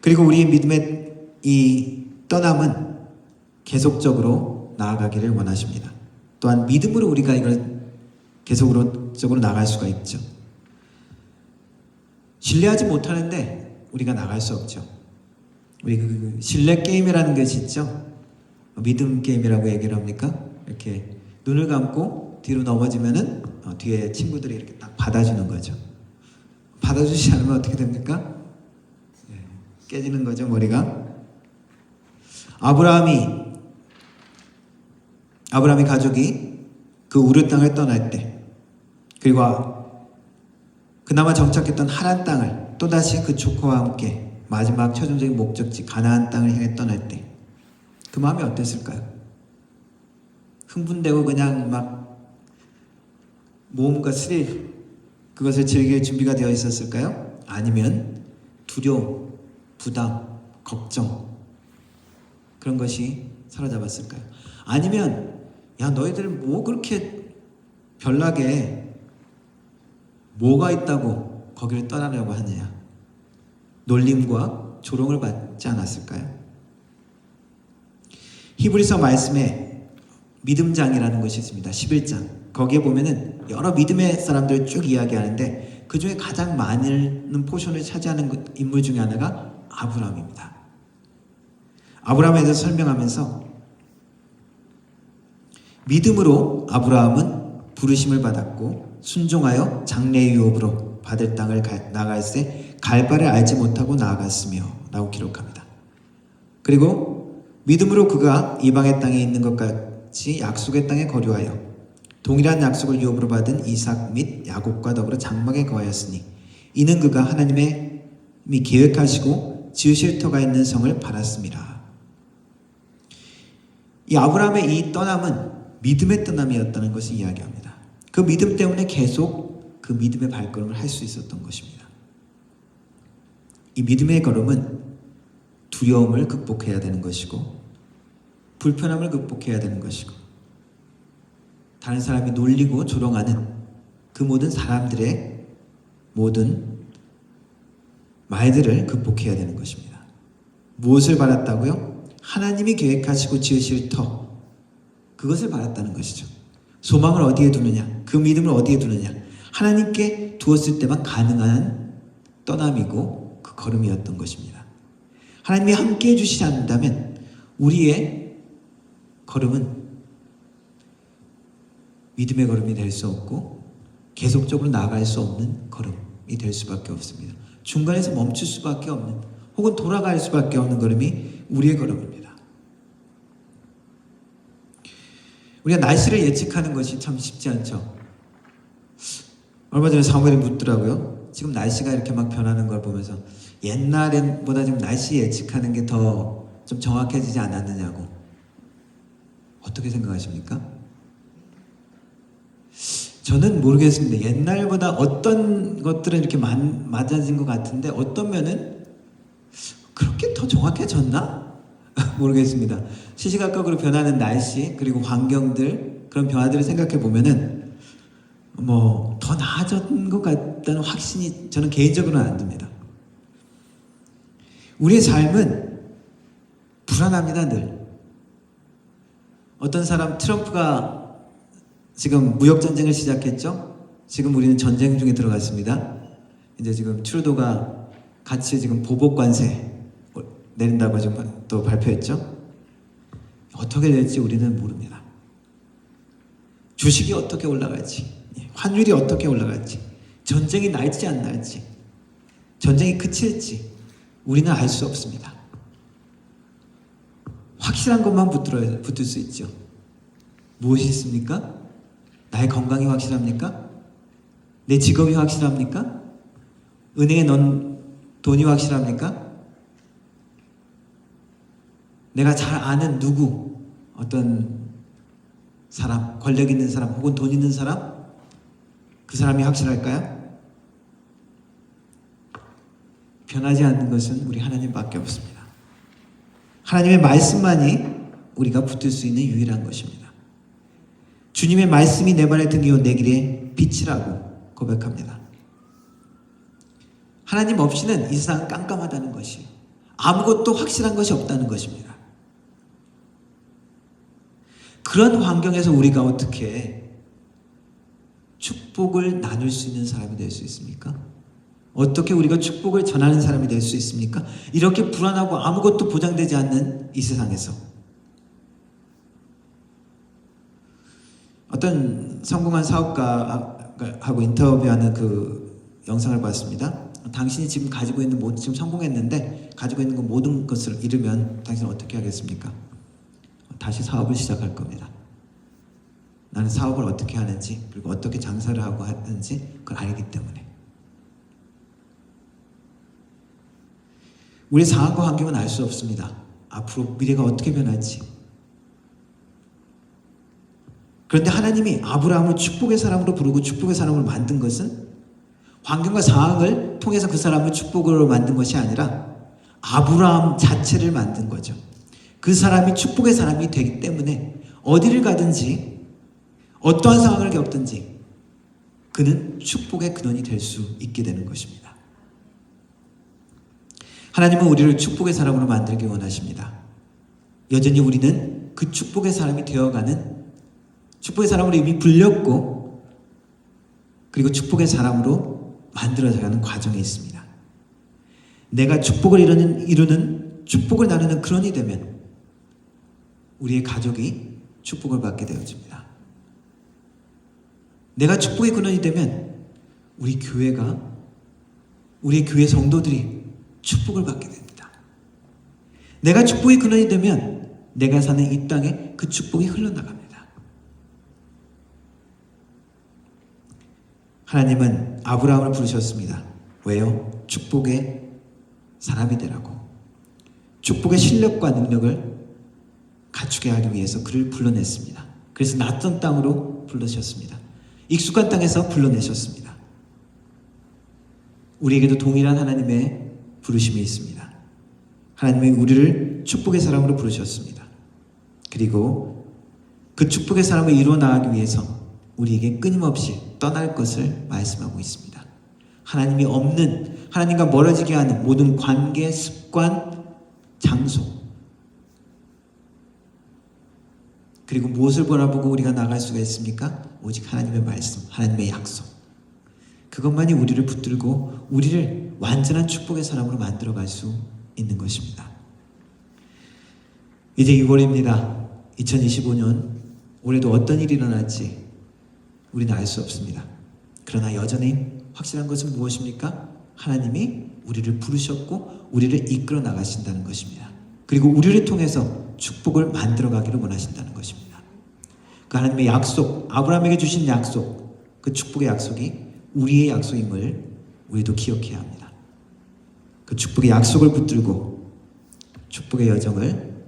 그리고 우리의 믿음의 이 떠남은 계속적으로 나아가기를 원하십니다. 또한 믿음으로 우리가 이걸 계속적으로 나갈 수가 있죠. 신뢰하지 못하는데 우리가 나갈 수 없죠. 우리 그 신뢰 게임이라는 것이 있죠. 믿음 게임이라고 얘기를 합니까? 이렇게 눈을 감고 뒤로 넘어지면은 뒤에 친구들이 이렇게 딱 받아주는 거죠. 받아주지 않으면 어떻게 됩니까? 깨지는 거죠, 머리가. 아브라함이 가족이 그 우르 땅을 떠날 때, 그리고 그나마 정착했던 하란 땅을 또다시 그 조카와 함께 마지막 최종적인 목적지 가나안 땅을 향해 떠날 때 그 마음이 어땠을까요? 흥분되고 그냥 막 모험과 스릴, 그것을 즐길 준비가 되어 있었을까요? 아니면 두려움, 부담, 걱정, 그런 것이 사로잡았을까요? 아니면 야, 너희들 뭐 그렇게 별나게 뭐가 있다고 거기를 떠나려고 하느냐, 놀림과 조롱을 받지 않았을까요? 히브리서 말씀에 믿음장이라는 것이 있습니다. 11장. 거기에 보면은 여러 믿음의 사람들을 쭉 이야기하는데 그 중에 가장 많은 포션을 차지하는 인물 중에 하나가 아브라함입니다. 아브라함에 대해서 설명하면서 믿음으로 아브라함은 부르심을 받았고 순종하여 장래 유업으로 받을 땅을 나갈새 갈 바를 알지 못하고 나아갔으며 라고 기록합니다. 그리고 믿음으로 그가 이방의 땅에 있는 것 같이 약속의 땅에 거류하여 동일한 약속을 유업으로 받은 이삭 및 야곱과 더불어 장막에 거하였으니 이는 그가 하나님이 계획하시고 지으실 터가 있는 성을 바랐습니다. 이 아브라함의 이 떠남은 믿음의 떠남이었다는 것을 이야기합니다. 그 믿음 때문에 계속 그 믿음의 발걸음을 할 수 있었던 것입니다. 이 믿음의 걸음은 두려움을 극복해야 되는 것이고 불편함을 극복해야 되는 것이고 다른 사람이 놀리고 조롱하는 그 모든 사람들의 모든 말들을 극복해야 되는 것입니다. 무엇을 바랐다고요? 하나님이 계획하시고 지으실 터, 그것을 바랐다는 것이죠. 소망을 어디에 두느냐, 그 믿음을 어디에 두느냐, 하나님께 두었을 때만 가능한 떠남이고 그 걸음이었던 것입니다. 하나님이 함께 해주시지 않는다면 우리의 걸음은 믿음의 걸음이 될 수 없고 계속적으로 나아갈 수 없는 걸음이 될 수밖에 없습니다. 중간에서 멈출 수밖에 없는, 혹은 돌아갈 수밖에 없는 걸음이 우리의 걸음입니다. 우리가 날씨를 예측하는 것이 참 쉽지 않죠. 얼마 전에 사무엘이 묻더라고요. 지금 날씨가 이렇게 막 변하는 걸 보면서 옛날보다 지금 날씨 예측하는 게 더 좀 정확해지지 않았느냐고. 어떻게 생각하십니까? 저는 모르겠습니다. 옛날보다 어떤 것들은 이렇게 맞아진 것 같은데 어떤 면은 그렇게 더 정확해졌나? 모르겠습니다. 시시각각으로 변하는 날씨 그리고 환경들, 그런 변화들을 생각해 보면은 뭐 더 나아진 것 같다는 확신이 저는 개인적으로는 안 듭니다. 우리의 삶은 불안합니다. 늘. 어떤 사람, 트럼프가 지금 무역전쟁을 시작했죠. 지금 우리는 전쟁 중에 들어갔습니다. 이제 지금 트루도가 같이 지금 보복관세 내린다고 지금 또 발표했죠. 어떻게 될지 우리는 모릅니다. 주식이 어떻게 올라갈지, 환율이 어떻게 올라갈지, 전쟁이 날지 안 날지, 전쟁이 그칠지 우리는 알 수 없습니다. 확실한 것만 붙을 수 있죠. 무엇이 있습니까? 나의 건강이 확실합니까? 내 직업이 확실합니까? 은행에 넣은 돈이 확실합니까? 내가 잘 아는 누구, 어떤 사람, 권력 있는 사람 혹은 돈 있는 사람, 그 사람이 확실할까요? 변하지 않는 것은 우리 하나님밖에 없습니다. 하나님의 말씀만이 우리가 붙들 수 있는 유일한 것입니다. 주님의 말씀이 내 발의 등이요 내 길의 빛이라고 고백합니다. 하나님 없이는 이 세상은 깜깜하다는 것이, 아무것도 확실한 것이 없다는 것입니다. 그런 환경에서 우리가 어떻게 축복을 나눌 수 있는 사람이 될 수 있습니까? 어떻게 우리가 축복을 전하는 사람이 될 수 있습니까? 이렇게 불안하고 아무것도 보장되지 않는 이 세상에서 어떤 성공한 사업가하고 인터뷰하는 그 영상을 봤습니다. 당신이 지금 가지고 있는 모든, 지금 성공했는데 가지고 있는 그 모든 것을 잃으면 당신은 어떻게 하겠습니까? 다시 사업을 시작할 겁니다. 나는 사업을 어떻게 하는지, 그리고 어떻게 장사를 하고 하는지 그걸 알기 때문에. 우리의 상황과 환경은 알 수 없습니다. 앞으로 미래가 어떻게 변할지. 그런데 하나님이 아브라함을 축복의 사람으로 부르고 축복의 사람으로 만든 것은 환경과 상황을 통해서 그 사람을 축복으로 만든 것이 아니라 아브라함 자체를 만든 거죠. 그 사람이 축복의 사람이 되기 때문에 어디를 가든지 어떠한 상황을 겪든지 그는 축복의 근원이 될 수 있게 되는 것입니다. 하나님은 우리를 축복의 사람으로 만들기 원하십니다. 여전히 우리는 그 축복의 사람이 되어가는, 축복의 사람으로 이미 불렸고 그리고 축복의 사람으로 만들어져가는 과정에 있습니다. 내가 축복을 이루는 축복을 나누는 근원이 되면 우리의 가족이 축복을 받게 되어집니다. 내가 축복의 근원이 되면 우리 교회가, 우리의 교회 성도들이 축복을 받게 됩니다. 내가 축복의 근원이 되면 내가 사는 이 땅에 그 축복이 흘러나갑니다. 하나님은 아브라함을 부르셨습니다. 왜요? 축복의 사람이 되라고. 축복의 실력과 능력을 갖추게 하기 위해서 그를 불러냈습니다. 그래서 낯선 땅으로 불러셨습니다. 익숙한 땅에서 불러내셨습니다. 우리에게도 동일한 하나님의 부르심이 있습니다. 하나님이 우리를 축복의 사람으로 부르셨습니다. 그리고 그 축복의 사람을 이루어 나가기 위해서 우리에게 끊임없이 떠날 것을 말씀하고 있습니다. 하나님이 없는, 하나님과 멀어지게 하는 모든 관계, 습관, 장소, 그리고 무엇을 바라보고 우리가 나갈 수가 있습니까? 오직 하나님의 말씀, 하나님의 약속. 그것만이 우리를 붙들고 우리를 완전한 축복의 사람으로 만들어갈 수 있는 것입니다. 이제 6월입니다. 2025년 올해도 어떤 일이 일어날지 우리는 알 수 없습니다. 그러나 여전히 확실한 것은 무엇입니까? 하나님이 우리를 부르셨고 우리를 이끌어 나가신다는 것입니다. 그리고 우리를 통해서 축복을 만들어가기를 원하신다는 것입니다. 그 하나님의 약속, 아브라함에게 주신 약속, 그 축복의 약속이 우리의 약속임을 우리도 기억해야 합니다. 그 축복의 약속을 붙들고 축복의 여정을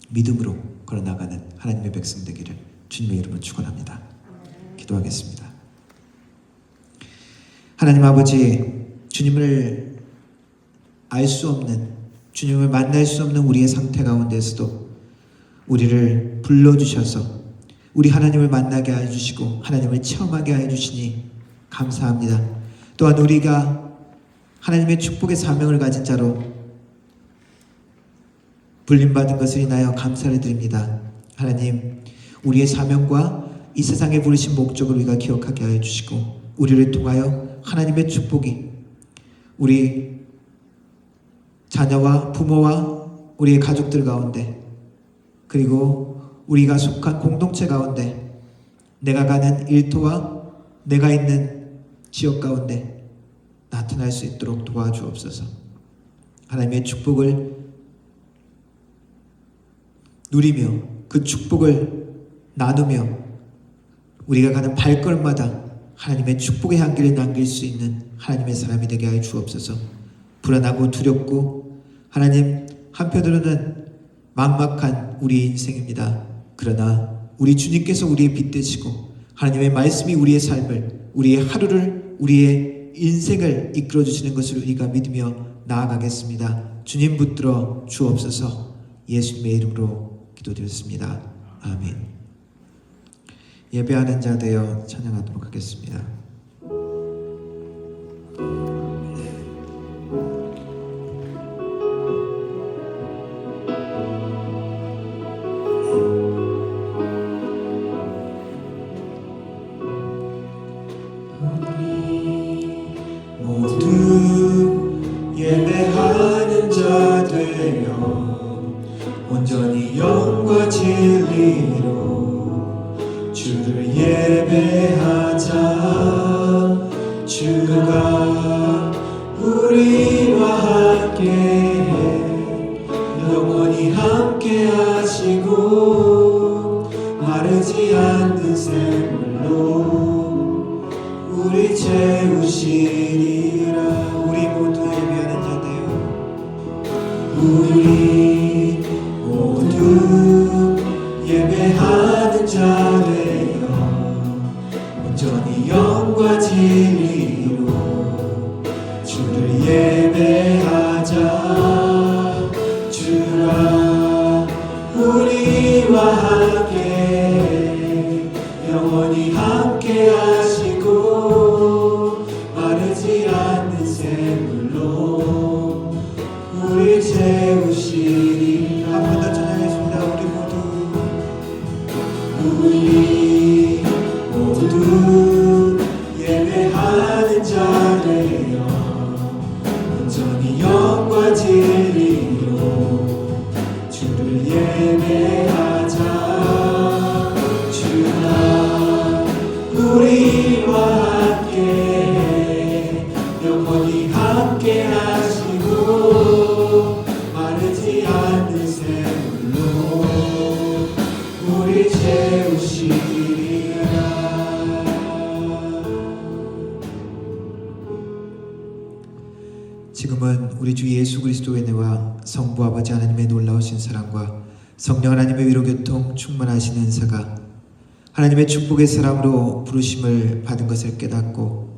믿음으로 걸어나가는 하나님의 백성 되기를 주님의 이름으로 축원합니다. 기도하겠습니다. 하나님 아버지, 주님을 알 수 없는, 주님을 만날 수 없는 우리의 상태 가운데서도 우리를 불러주셔서 우리 하나님을 만나게 해주시고 하나님을 체험하게 해주시니 감사합니다. 또한 우리가 하나님의 축복의 사명을 가진 자로 불림받은 것을 인하여 감사를 드립니다. 하나님, 우리의 사명과 이 세상에 부르신 목적을 우리가 기억하게 하여 주시고 우리를 통하여 하나님의 축복이 우리 자녀와 부모와 우리의 가족들 가운데, 그리고 우리가 속한 공동체 가운데 내가 가는 일터와 내가 있는 지역 가운데 나타날 수 있도록 도와주옵소서. 하나님의 축복을 누리며 그 축복을 나누며 우리가 가는 발걸음마다 하나님의 축복의 향기를 남길 수 있는 하나님의 사람이 되게 하여 주옵소서. 불안하고 두렵고 하나님 한편으로는 막막한 우리의 인생입니다. 그러나 우리 주님께서 우리의 빛 되시고 하나님의 말씀이 우리의 삶을, 우리의 하루를, 우리의 인생을 이끌어 주시는 것을 우리가 믿으며 나아가겠습니다. 주님 붙들어 주옵소서. 예수님의 이름으로 기도드렸습니다. 아멘. 예배하는 자 되어 찬양하도록 하겠습니다. 모두 예배하는 자 되어 온전히 영과 진리로 주를 예배하자. 주가 우리와 함께 영원히 함께 하시고 마르지 않는 샘물로 우리 채우시리라. 우리 모두 예배하는 자 되어 우리 모두 예배하는 자 되어 온전히 영과 진리로 주를 예배하자. 주가 우리와 함께 영원히 함께 하시고 마르지 않는 샘물로 우리 채우시리. 한 번 더 찬양했습니다. 우리 모두 예배하는 자 되어 온전히 영과 진리로 주를 예배하자. 주가 우리와 함께 영원히 함께 하시고 마르지 않는 샘물로 우리 채우시리라. 지금은 우리 주 예수 그리스도의 은혜와 성부 아버지 하나님의 놀라우신 사랑과 성령 하나님의 위로교통 충만하신 은사가 하나님의 축복의 사람으로 부르심을 받은 것을 깨닫고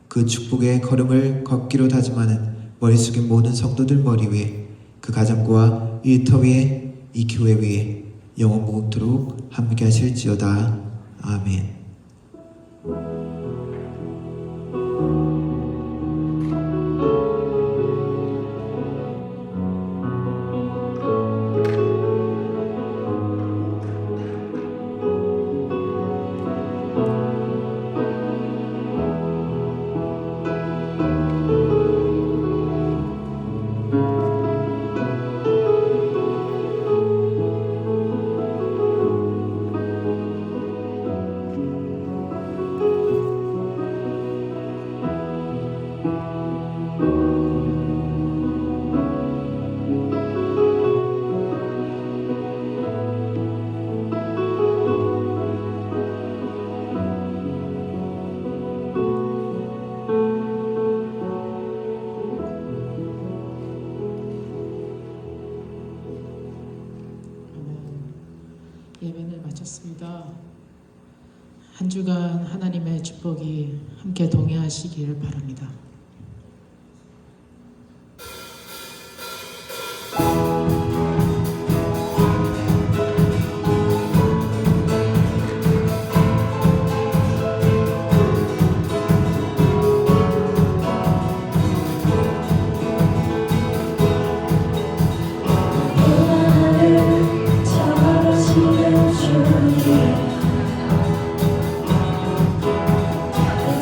그 축복의 걸음을 걷기로 다짐하는 머릿속의 모든 성도들 머리 위에, 그 가정과 일터 위에, 이 교회 위에 영원 무궁토록 함께 하실지어다. 아멘. 예배를 마쳤습니다. 한 주간 하나님의 축복이 함께 동행하시기를 바랍니다.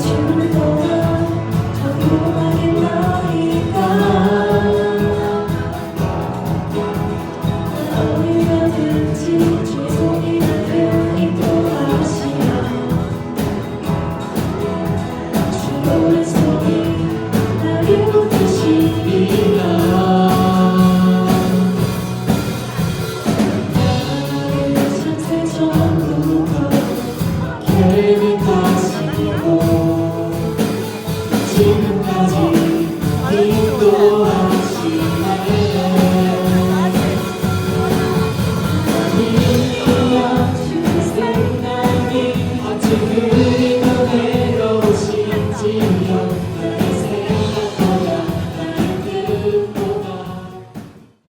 주를 보아 지금까지 인도하시네 인도하시는 생각이 어찌 그리도 외로우신지요